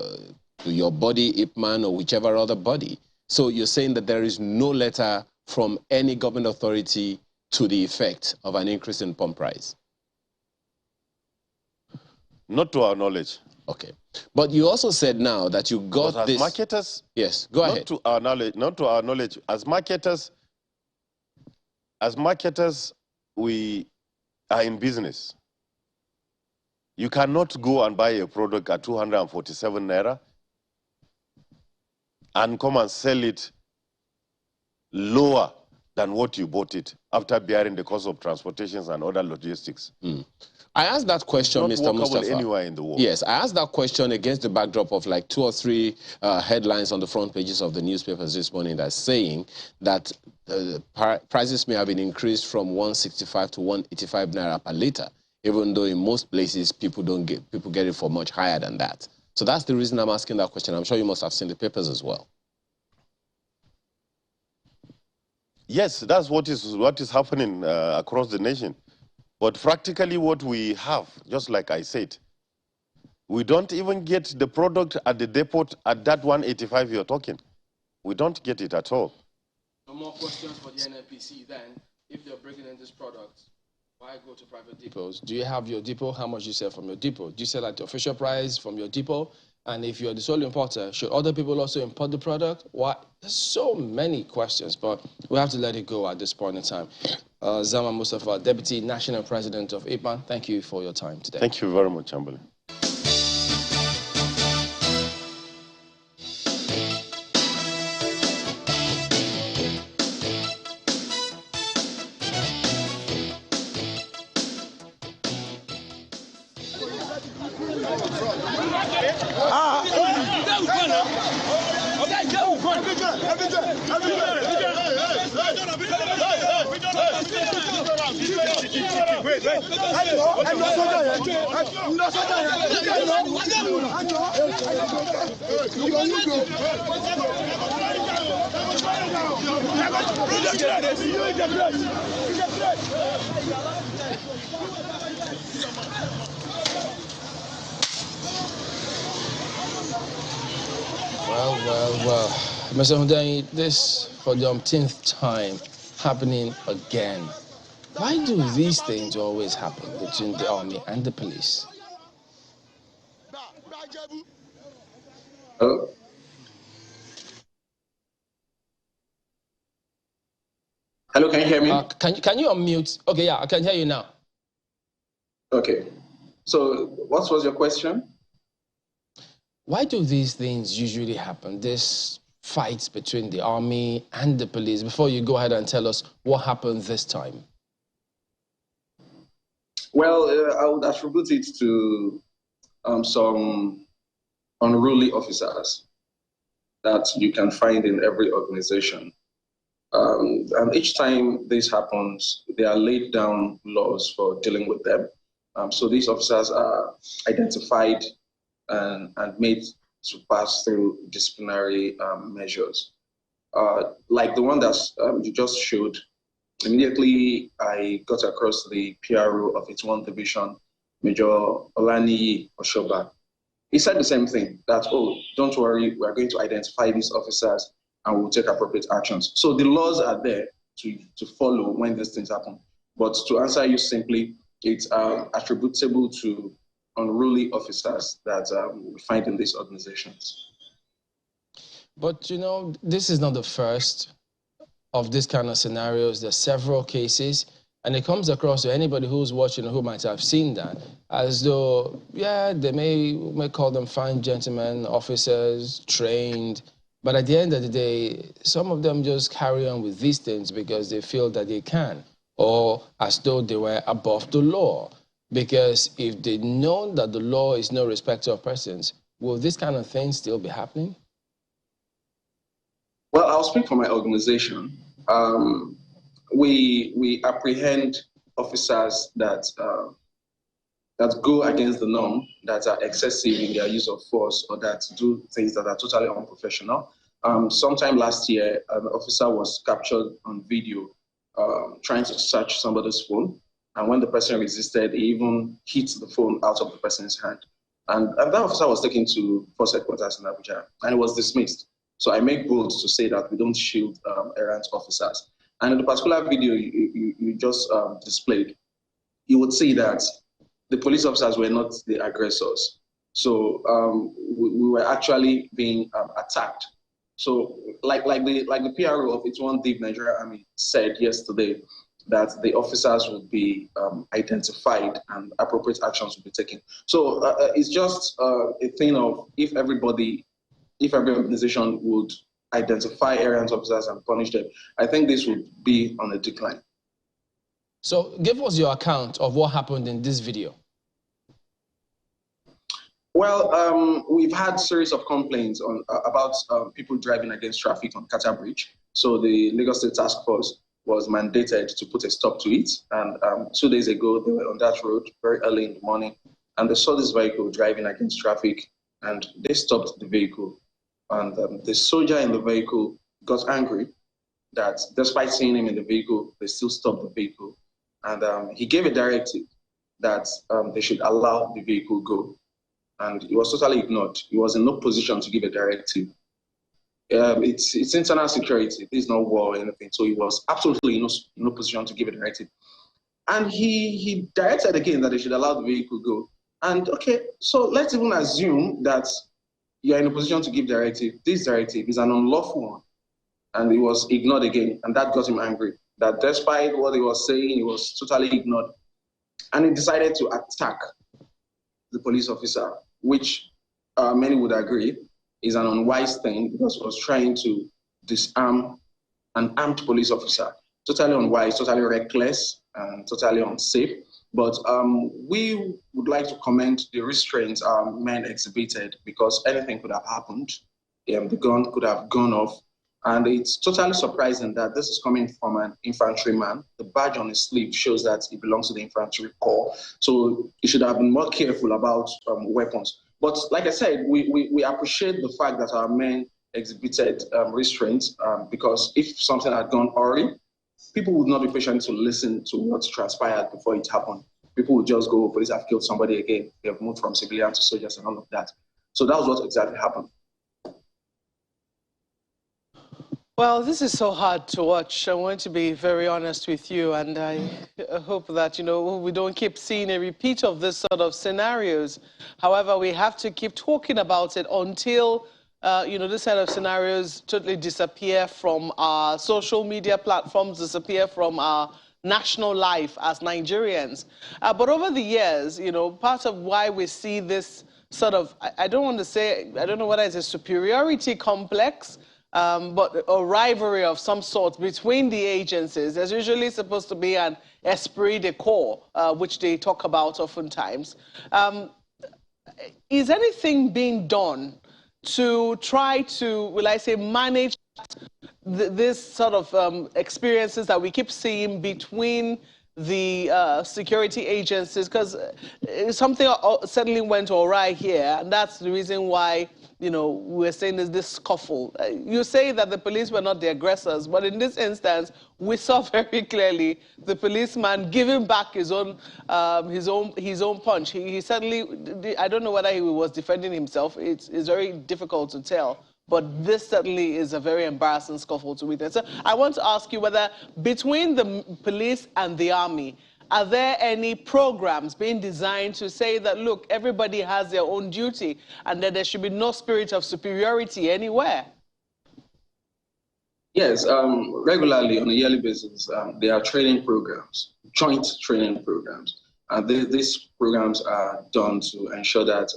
to your body, IPMAN, or whichever other body. So you're saying that there is no letter from any government authority to the effect of an increase in pump price? Not to our knowledge. Okay. But you also said now that you got as this... marketers... Yes, go ahead. Not to our knowledge. As marketers, as marketers, we are in business. You cannot go and buy a product at 247 naira and come and sell it lower than what you bought it after bearing the cost of transportations and other logistics. I asked that question, Mr. Mustafa. Anywhere in the world. Yes, I asked that question against the backdrop of like 2 or 3 headlines on the front pages of the newspapers this morning that's saying that prices may have been increased from 165 to 185 naira per litre, even though in most places people get it for much higher than that. So that's the reason I'm asking that question. I'm sure you must have seen the papers as well. Yes, that's what is happening across the nation. But practically what we have, just like I said, we don't even get the product at the depot at that 185 you're talking. We don't get it at all. No more questions for the NNPC then. If they're bringing in this product, why go to private depots? Do you have your depot? How much you sell from your depot? Do you sell at the official price from your depot? And if you're the sole importer, should other people also import the product? Why? There's so many questions, but we have to let it go at this point in time. Zama Mustafa, Deputy National President of IPMAN, thank you for your time today. Thank you very much, Chamberlain. Well. Mr. Hundayi, this for the umpteenth time happening again. Why do these things always happen between the army and the police? Hello? Hello, can you hear me? Can you unmute? Okay, yeah, I can hear you now. Okay. So what was your question? Why do these things usually happen, these fights between the army and the police? Before you go ahead and tell us what happened this time. Well, I would attribute it to some unruly officers that you can find in every organization. And each time this happens, there are laid down laws for dealing with them. So these officers are identified and made to pass through disciplinary measures. Like the one that you just showed, immediately I got across the PRO of its 1 division, Major Olani Oshoba. He said the same thing, that, oh, don't worry, we are going to identify these officers and we'll take appropriate actions. So the laws are there to follow when these things happen. But to answer you simply, it's attributable to unruly officers that we find in these organizations. But, you know, this is not the first of this kind of scenarios. There's several cases, and it comes across to anybody who's watching who might have seen that as though, yeah, they may call them fine gentlemen, officers, trained, but at the end of the day, some of them just carry on with these things because they feel that they can, or as though they were above the law. Because if they know that the law is no respecter of persons, will this kind of thing still be happening? Well, I'll speak for my organization. We apprehend officers that go against the norm, that are excessive in their use of force, or that do things that are totally unprofessional. Sometime last year, an officer was captured on video trying to search somebody's phone. And when the person resisted, he even hit the phone out of the person's hand. And that officer was taken to force headquarters in Abuja, and it was dismissed. So I make bold to say that we don't shield errant officers. And in the particular video you just displayed, you would see that the police officers were not the aggressors. So we were actually being attacked. So like the PRO of its 1 Deep Nigeria Army said yesterday, that the officers would be identified and appropriate actions would be taken. So it's just a thing of if every organization would identify errant officers and punish them, I think this would be on a decline. So give us your account of what happened in this video. Well, we've had a series of complaints about people driving against traffic on Kata Bridge. So the Lagos State Task Force was mandated to put a stop to it. And 2 days ago, they were on that road very early in the morning, and they saw this vehicle driving against traffic, and they stopped the vehicle. And the soldier in the vehicle got angry that despite seeing him in the vehicle, they still stopped the vehicle. And he gave a directive that they should allow the vehicle go. And it was totally ignored. He was in no position to give a directive. It's internal security. This is not war or anything. So he was absolutely in no position to give a directive. And he directed again that they should allow the vehicle go. And okay, so let's even assume that you're in a position to give directive. This directive is an unlawful one. And it was ignored again. And that got him angry. That despite what he was saying, he was totally ignored. And he decided to attack the police officer, which many would agree is an unwise thing because he was trying to disarm an armed police officer. Totally unwise, totally reckless, and totally unsafe. But we would like to commend the restraint our men exhibited because anything could have happened. The gun could have gone off. And it's totally surprising that this is coming from an infantryman. The badge on his sleeve shows that he belongs to the infantry corps. So he should have been more careful about weapons. But like I said, we appreciate the fact that our men exhibited restraint because if something had gone awry, people would not be patient to listen to what transpired before it happened. People would just go, police have killed somebody again. They have moved from civilian to soldiers and all of that. So that was what exactly happened. Well, this is so hard to watch. I want to be very honest with you, and I hope that, we don't keep seeing a repeat of this sort of scenarios. However, we have to keep talking about it until, this set of scenarios totally disappear from our social media platforms, disappear from our national life as Nigerians. But over the years, part of why we see this sort of, I don't know whether it's a superiority complex, but a rivalry of some sort between the agencies. There's usually supposed to be an esprit de corps, which they talk about oftentimes. Is anything being done to try to, will I say, manage this sort of experiences that we keep seeing between the security agencies? Because something suddenly went awry here, and that's the reason why we're saying there's this scuffle. You say that the police were not the aggressors, but in this instance, we saw very clearly the policeman giving back his own punch. He suddenly, I don't know whether he was defending himself. It's very difficult to tell. But this certainly is a very embarrassing scuffle to witness. So I want to ask you whether between the police and the army, are there any programs being designed to say that, look, everybody has their own duty and that there should be no spirit of superiority anywhere? Yes, regularly on a yearly basis, there are training programs, joint training programs. And these programs are done to ensure that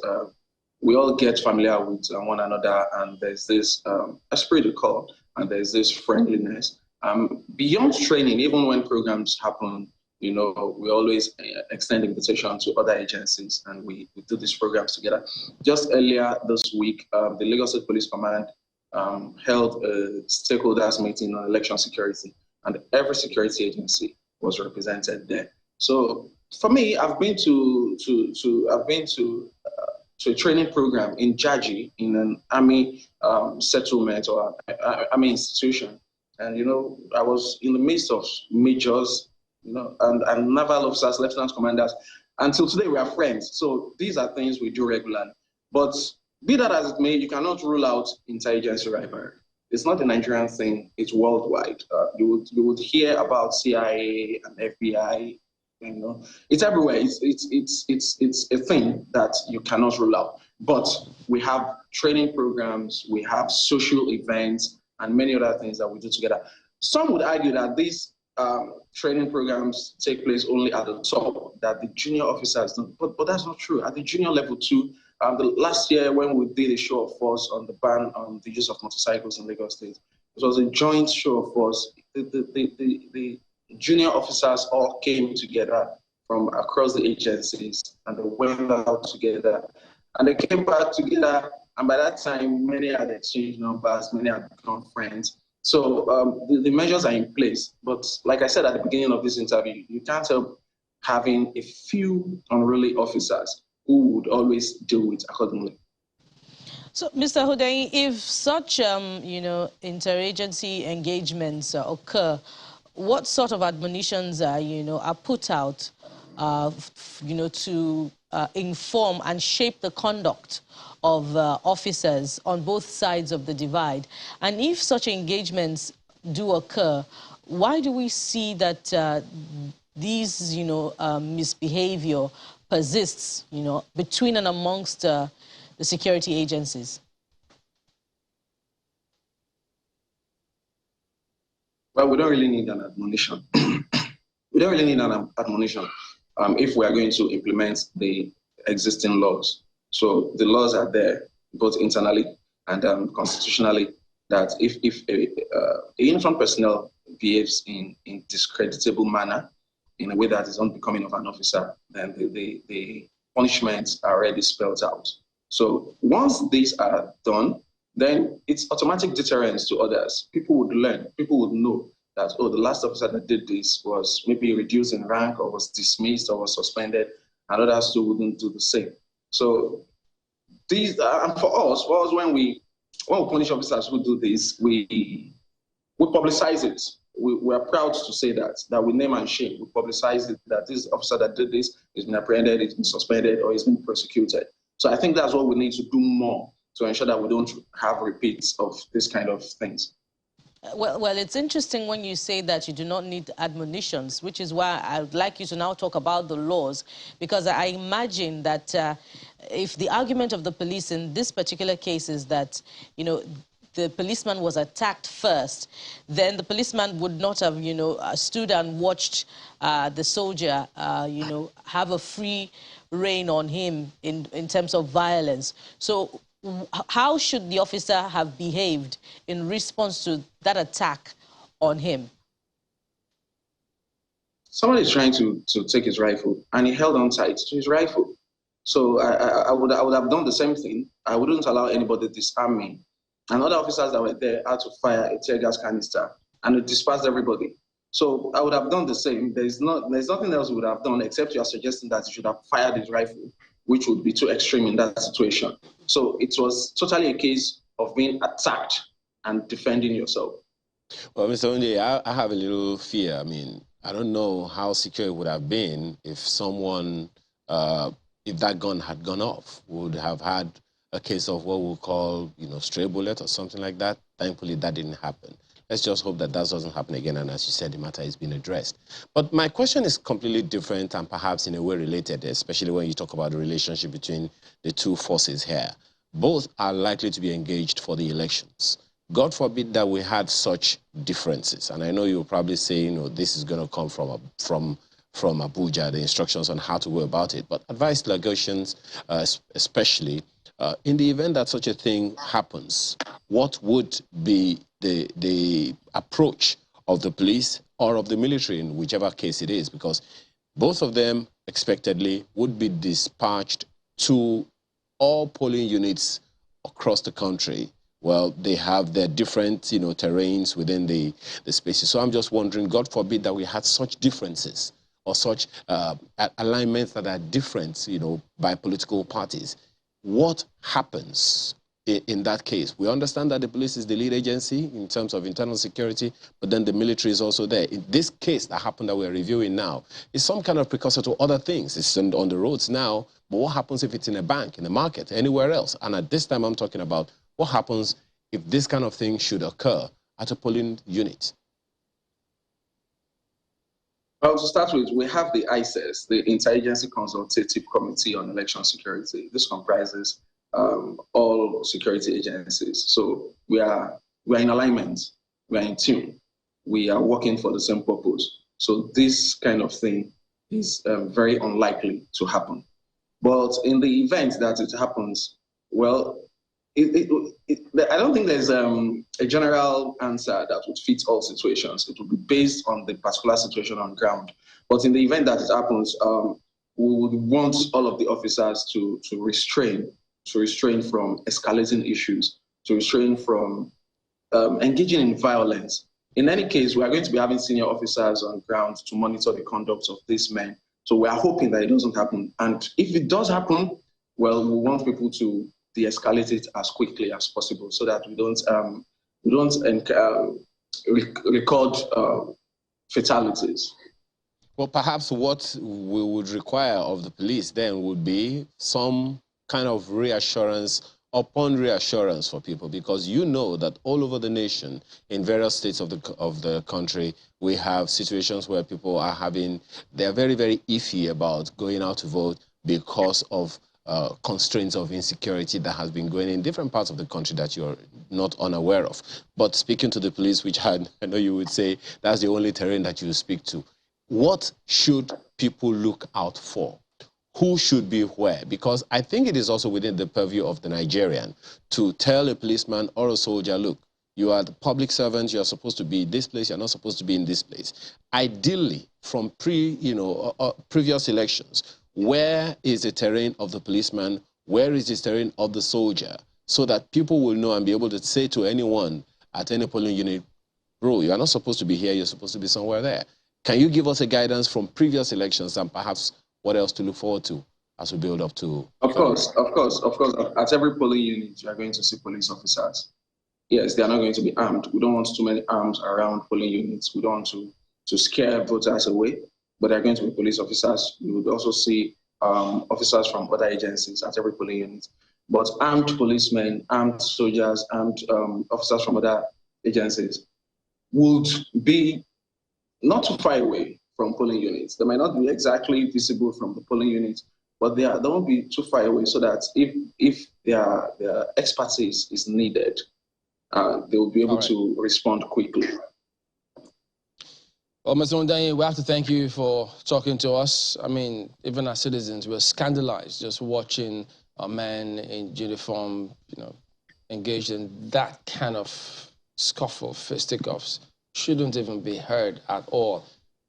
we all get familiar with one another, and there's this esprit de corps, and there's this friendliness. Beyond training, even when programs happen, we always extend invitation to other agencies, and we do these programs together. Just earlier this week, the Lagos State Police Command held a stakeholders meeting on election security, and every security agency was represented there. So for me, I've been to a training program in Jaji, in an army settlement or army institution. And, I was in the midst of majors, and naval officers, lieutenant commanders. Until today, we are friends. So these are things we do regularly. But be that as it may, you cannot rule out intelligence rivalry. It's not a Nigerian thing, it's worldwide. You would hear about CIA and FBI. It's everywhere. It's a thing that you cannot rule out. But we have training programs, we have social events, and many other things that we do together. Some would argue that these training programs take place only at the top, that the junior officers don't. But that's not true. At the junior level too, the last year when we did a show of force on the ban on the use of motorcycles in Lagos State, it was a joint show of force. The junior officers all came together from across the agencies, and they went out together, and they came back together. And by that time, many had exchanged numbers, many had become friends. So the measures are in place. But like I said at the beginning of this interview, you can't help having a few unruly officers who would always deal it accordingly. So, Mr. Hudain, if such, interagency engagements occur, what sort of admonitions, are put out, to inform and shape the conduct of officers on both sides of the divide? And if such engagements do occur, why do we see that these, misbehavior persists, between and amongst the security agencies? Well, we don't really need an admonition. We don't really need an admonition if we are going to implement the existing laws. So the laws are there, both internally and constitutionally, that if a uniformed personnel behaves in discreditable manner, in a way that is unbecoming of an officer, then the punishments are already spelled out. So once these are done, then it's automatic deterrence to others. People would learn, people would know that, oh, the last officer that did this was maybe reduced in rank or was dismissed or was suspended, and others too wouldn't do the same. So these, and for us, when we punish officers who do this, we publicize it. We are proud to say that we name and shame. We publicize it, that this officer that did this has been apprehended, has been suspended, or has been prosecuted. So I think that's what we need to do more to ensure that we don't have repeats of this kind of things. Well, it's interesting when you say that you do not need admonitions, which is why I would like you to now talk about the laws, because I imagine that if the argument of the police in this particular case is that, the policeman was attacked first, then the policeman would not have, stood and watched the soldier, have a free reign on him in terms of violence. So how should the officer have behaved in response to that attack on him? Somebody is trying to take his rifle, and he held on tight to his rifle. So I would have done the same thing. I wouldn't allow anybody to disarm me. And other officers that were there had to fire a tear gas canister, and it dispersed everybody. So I would have done the same. There's nothing else we would have done, except you are suggesting that he should have fired his rifle, which would be too extreme in that situation. So it was totally a case of being attacked and defending yourself. Well, Mr. Hunde, I have a little fear. I mean, I don't know how secure it would have been if someone, if that gun had gone off, would have had a case of what we'll call, stray bullet or something like that. Thankfully, that didn't happen. Let's just hope that doesn't happen again, and as you said, the matter is being addressed. But my question is completely different and perhaps in a way related, especially when you talk about the relationship between the two forces here. Both are likely to be engaged for the elections. God forbid that we had such differences. And I know you'll probably say, this is going to come from Abuja, the instructions on how to go about it. But advice legations, especially, in the event that such a thing happens, what would be the approach of the police or of the military in whichever case it is? Because both of them expectedly would be dispatched to all polling units across the country. Well, they have their different, terrains within the spaces. So I'm just wondering, God forbid that we had such differences or such alignments that are different, by political parties. What happens in that case? We understand that the police is the lead agency in terms of internal security, but then the military is also there. In this case that happened that we're reviewing now, is some kind of precursor to other things. It's on the roads now, but what happens if it's in a bank, in a market, anywhere else? And at this time I'm talking about what happens if this kind of thing should occur at a polling unit? Well, to start with, we have the ICES, the Interagency Consultative Committee on Election Security. This comprises all security agencies. So we are in alignment, we are in tune. we are working for the same purpose. So this kind of thing is very unlikely to happen. But in the event that it happens, well, I don't think there's a general answer that would fit all situations. It will be based on the particular situation on ground. But in the event that it happens, we would want all of the officers to restrain from escalating issues, to restrain from engaging in violence. In any case, we are going to be having senior officers on ground to monitor the conduct of these men. So we are hoping that it doesn't happen. And if it does happen, well, we want people to de-escalate it as quickly as possible so that we don't record fatalities. Well, perhaps what we would require of the police then would be some kind of reassurance upon reassurance for people, because you know that all over the nation, in various states of the country, we have situations where people are they're very, very iffy about going out to vote because of constraints of insecurity that has been going in different parts of the country that you're not unaware of. But speaking to the police, which I know you would say that's the only terrain that you speak to, what should people look out for? Who should be where? Because I think it is also within the purview of the Nigerian to tell a policeman or a soldier, look, you are the public servant, you are supposed to be in this place, you're not supposed to be in this place. Ideally, from previous elections, where is the terrain of the policeman? Where is the terrain of the soldier? So that people will know and be able to say to anyone at any polling unit, bro, you are not supposed to be here, you're supposed to be somewhere there. Can you give us a guidance from previous elections and perhaps what else to look forward to as we build up to? Of course. At every polling unit, you are going to see police officers. Yes, they are not going to be armed. We don't want too many arms around polling units. We don't want to scare voters away, but there are going to be police officers. You would also see officers from other agencies at every polling unit. But armed policemen, armed soldiers, armed officers from other agencies would be not too far away from polling units. They might not be exactly visible from the polling units, but they won't be too far away so that if their expertise is needed, they will be able to respond quickly. Well, Mr. Ndanye, we have to thank you for talking to us. I mean, even as citizens, we're scandalized just watching a man in uniform, engaged in that kind of scuffle, fisticuffs. Shouldn't even be heard at all.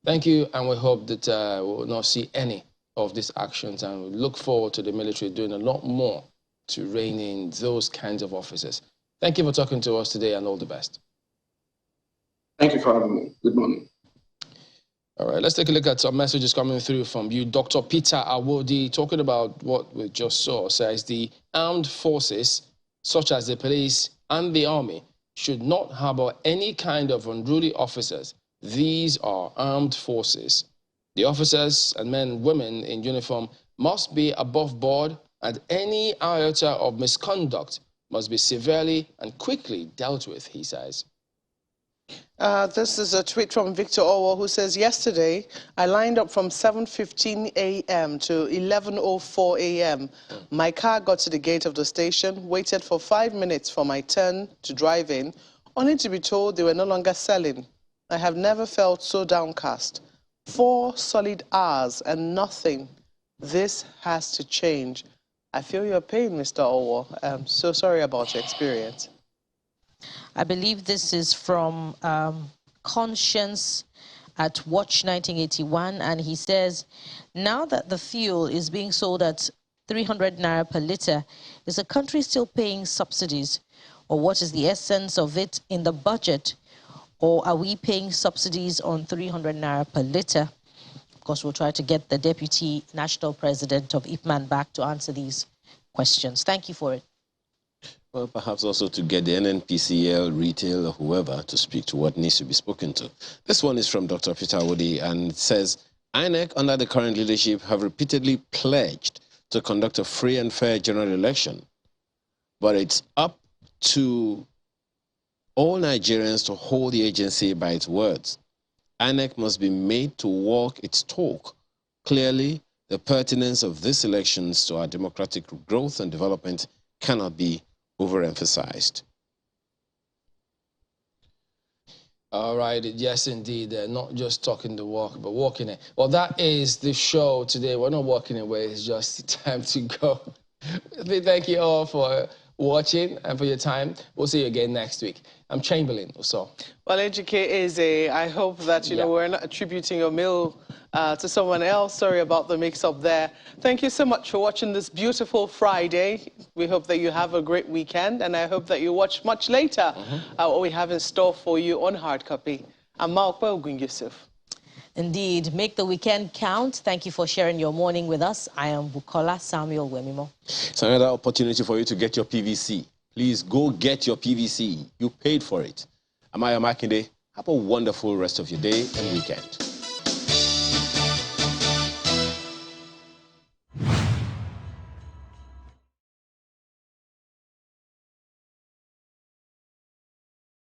Thank you, and we hope that we will not see any of these actions, and we look forward to the military doing a lot more to rein in those kinds of officers. Thank you for talking to us today, and all the best. Thank you for having me. Good morning. All right, let's take a look at some messages coming through from you. Dr. Peter Awodi, talking about what we just saw, says the armed forces, such as the police and the army, should not harbor any kind of unruly officers. These are armed forces. The officers and men and women in uniform must be above board, and any iota of misconduct must be severely and quickly dealt with, he says. This is a tweet from Victor Owo, who says, yesterday, I lined up from 7:15 a.m. to 11:04 a.m. My car got to the gate of the station, waited for 5 minutes for my turn to drive in, only to be told they were no longer selling. I have never felt so downcast. 4 solid hours and nothing. This has to change. I feel your pain, Mr. Owo. I'm so sorry about your experience. I believe this is from Conscience at Watch 1981, and he says, now that the fuel is being sold at 300 naira per litre, is the country still paying subsidies? Or what is the essence of it in the budget? Or are we paying subsidies on 300 naira per litre? Of course, we'll try to get the Deputy National President of IPMAN back to answer these questions. Thank you for it. Well, perhaps also to get the NNPCL, retail, or whoever to speak to what needs to be spoken to. This one is from Dr. Peter Woody, and it says, INEC, under the current leadership, have repeatedly pledged to conduct a free and fair general election. But it's up to all Nigerians to hold the agency by its words. INEC must be made to walk its talk. Clearly, the pertinence of these elections to our democratic growth and development cannot be overemphasized. All right, yes, indeed. Not just talking the walk, but walking it. Well, that is the show today. We're not walking away. It's just time to go. Thank you all for watching and for your time. We'll see you again next week. I'm Chamberlain, so. Well, Ejike I hope that, you know, we're not attributing your meal to someone else. Sorry about the mix-up there. Thank you so much for watching this beautiful Friday. We hope that you have a great weekend, and I hope that you watch much later what we have in store for you on Hard Copy. I'm Malpa Ogun Yusuf. Indeed, make the weekend count. Thank you for sharing your morning with us. I am Bukola Samuel Wemimo. It's another opportunity for you to get your PVC. Please go get your PVC. You paid for it. Amaya Makinde, have a wonderful rest of your day and weekend.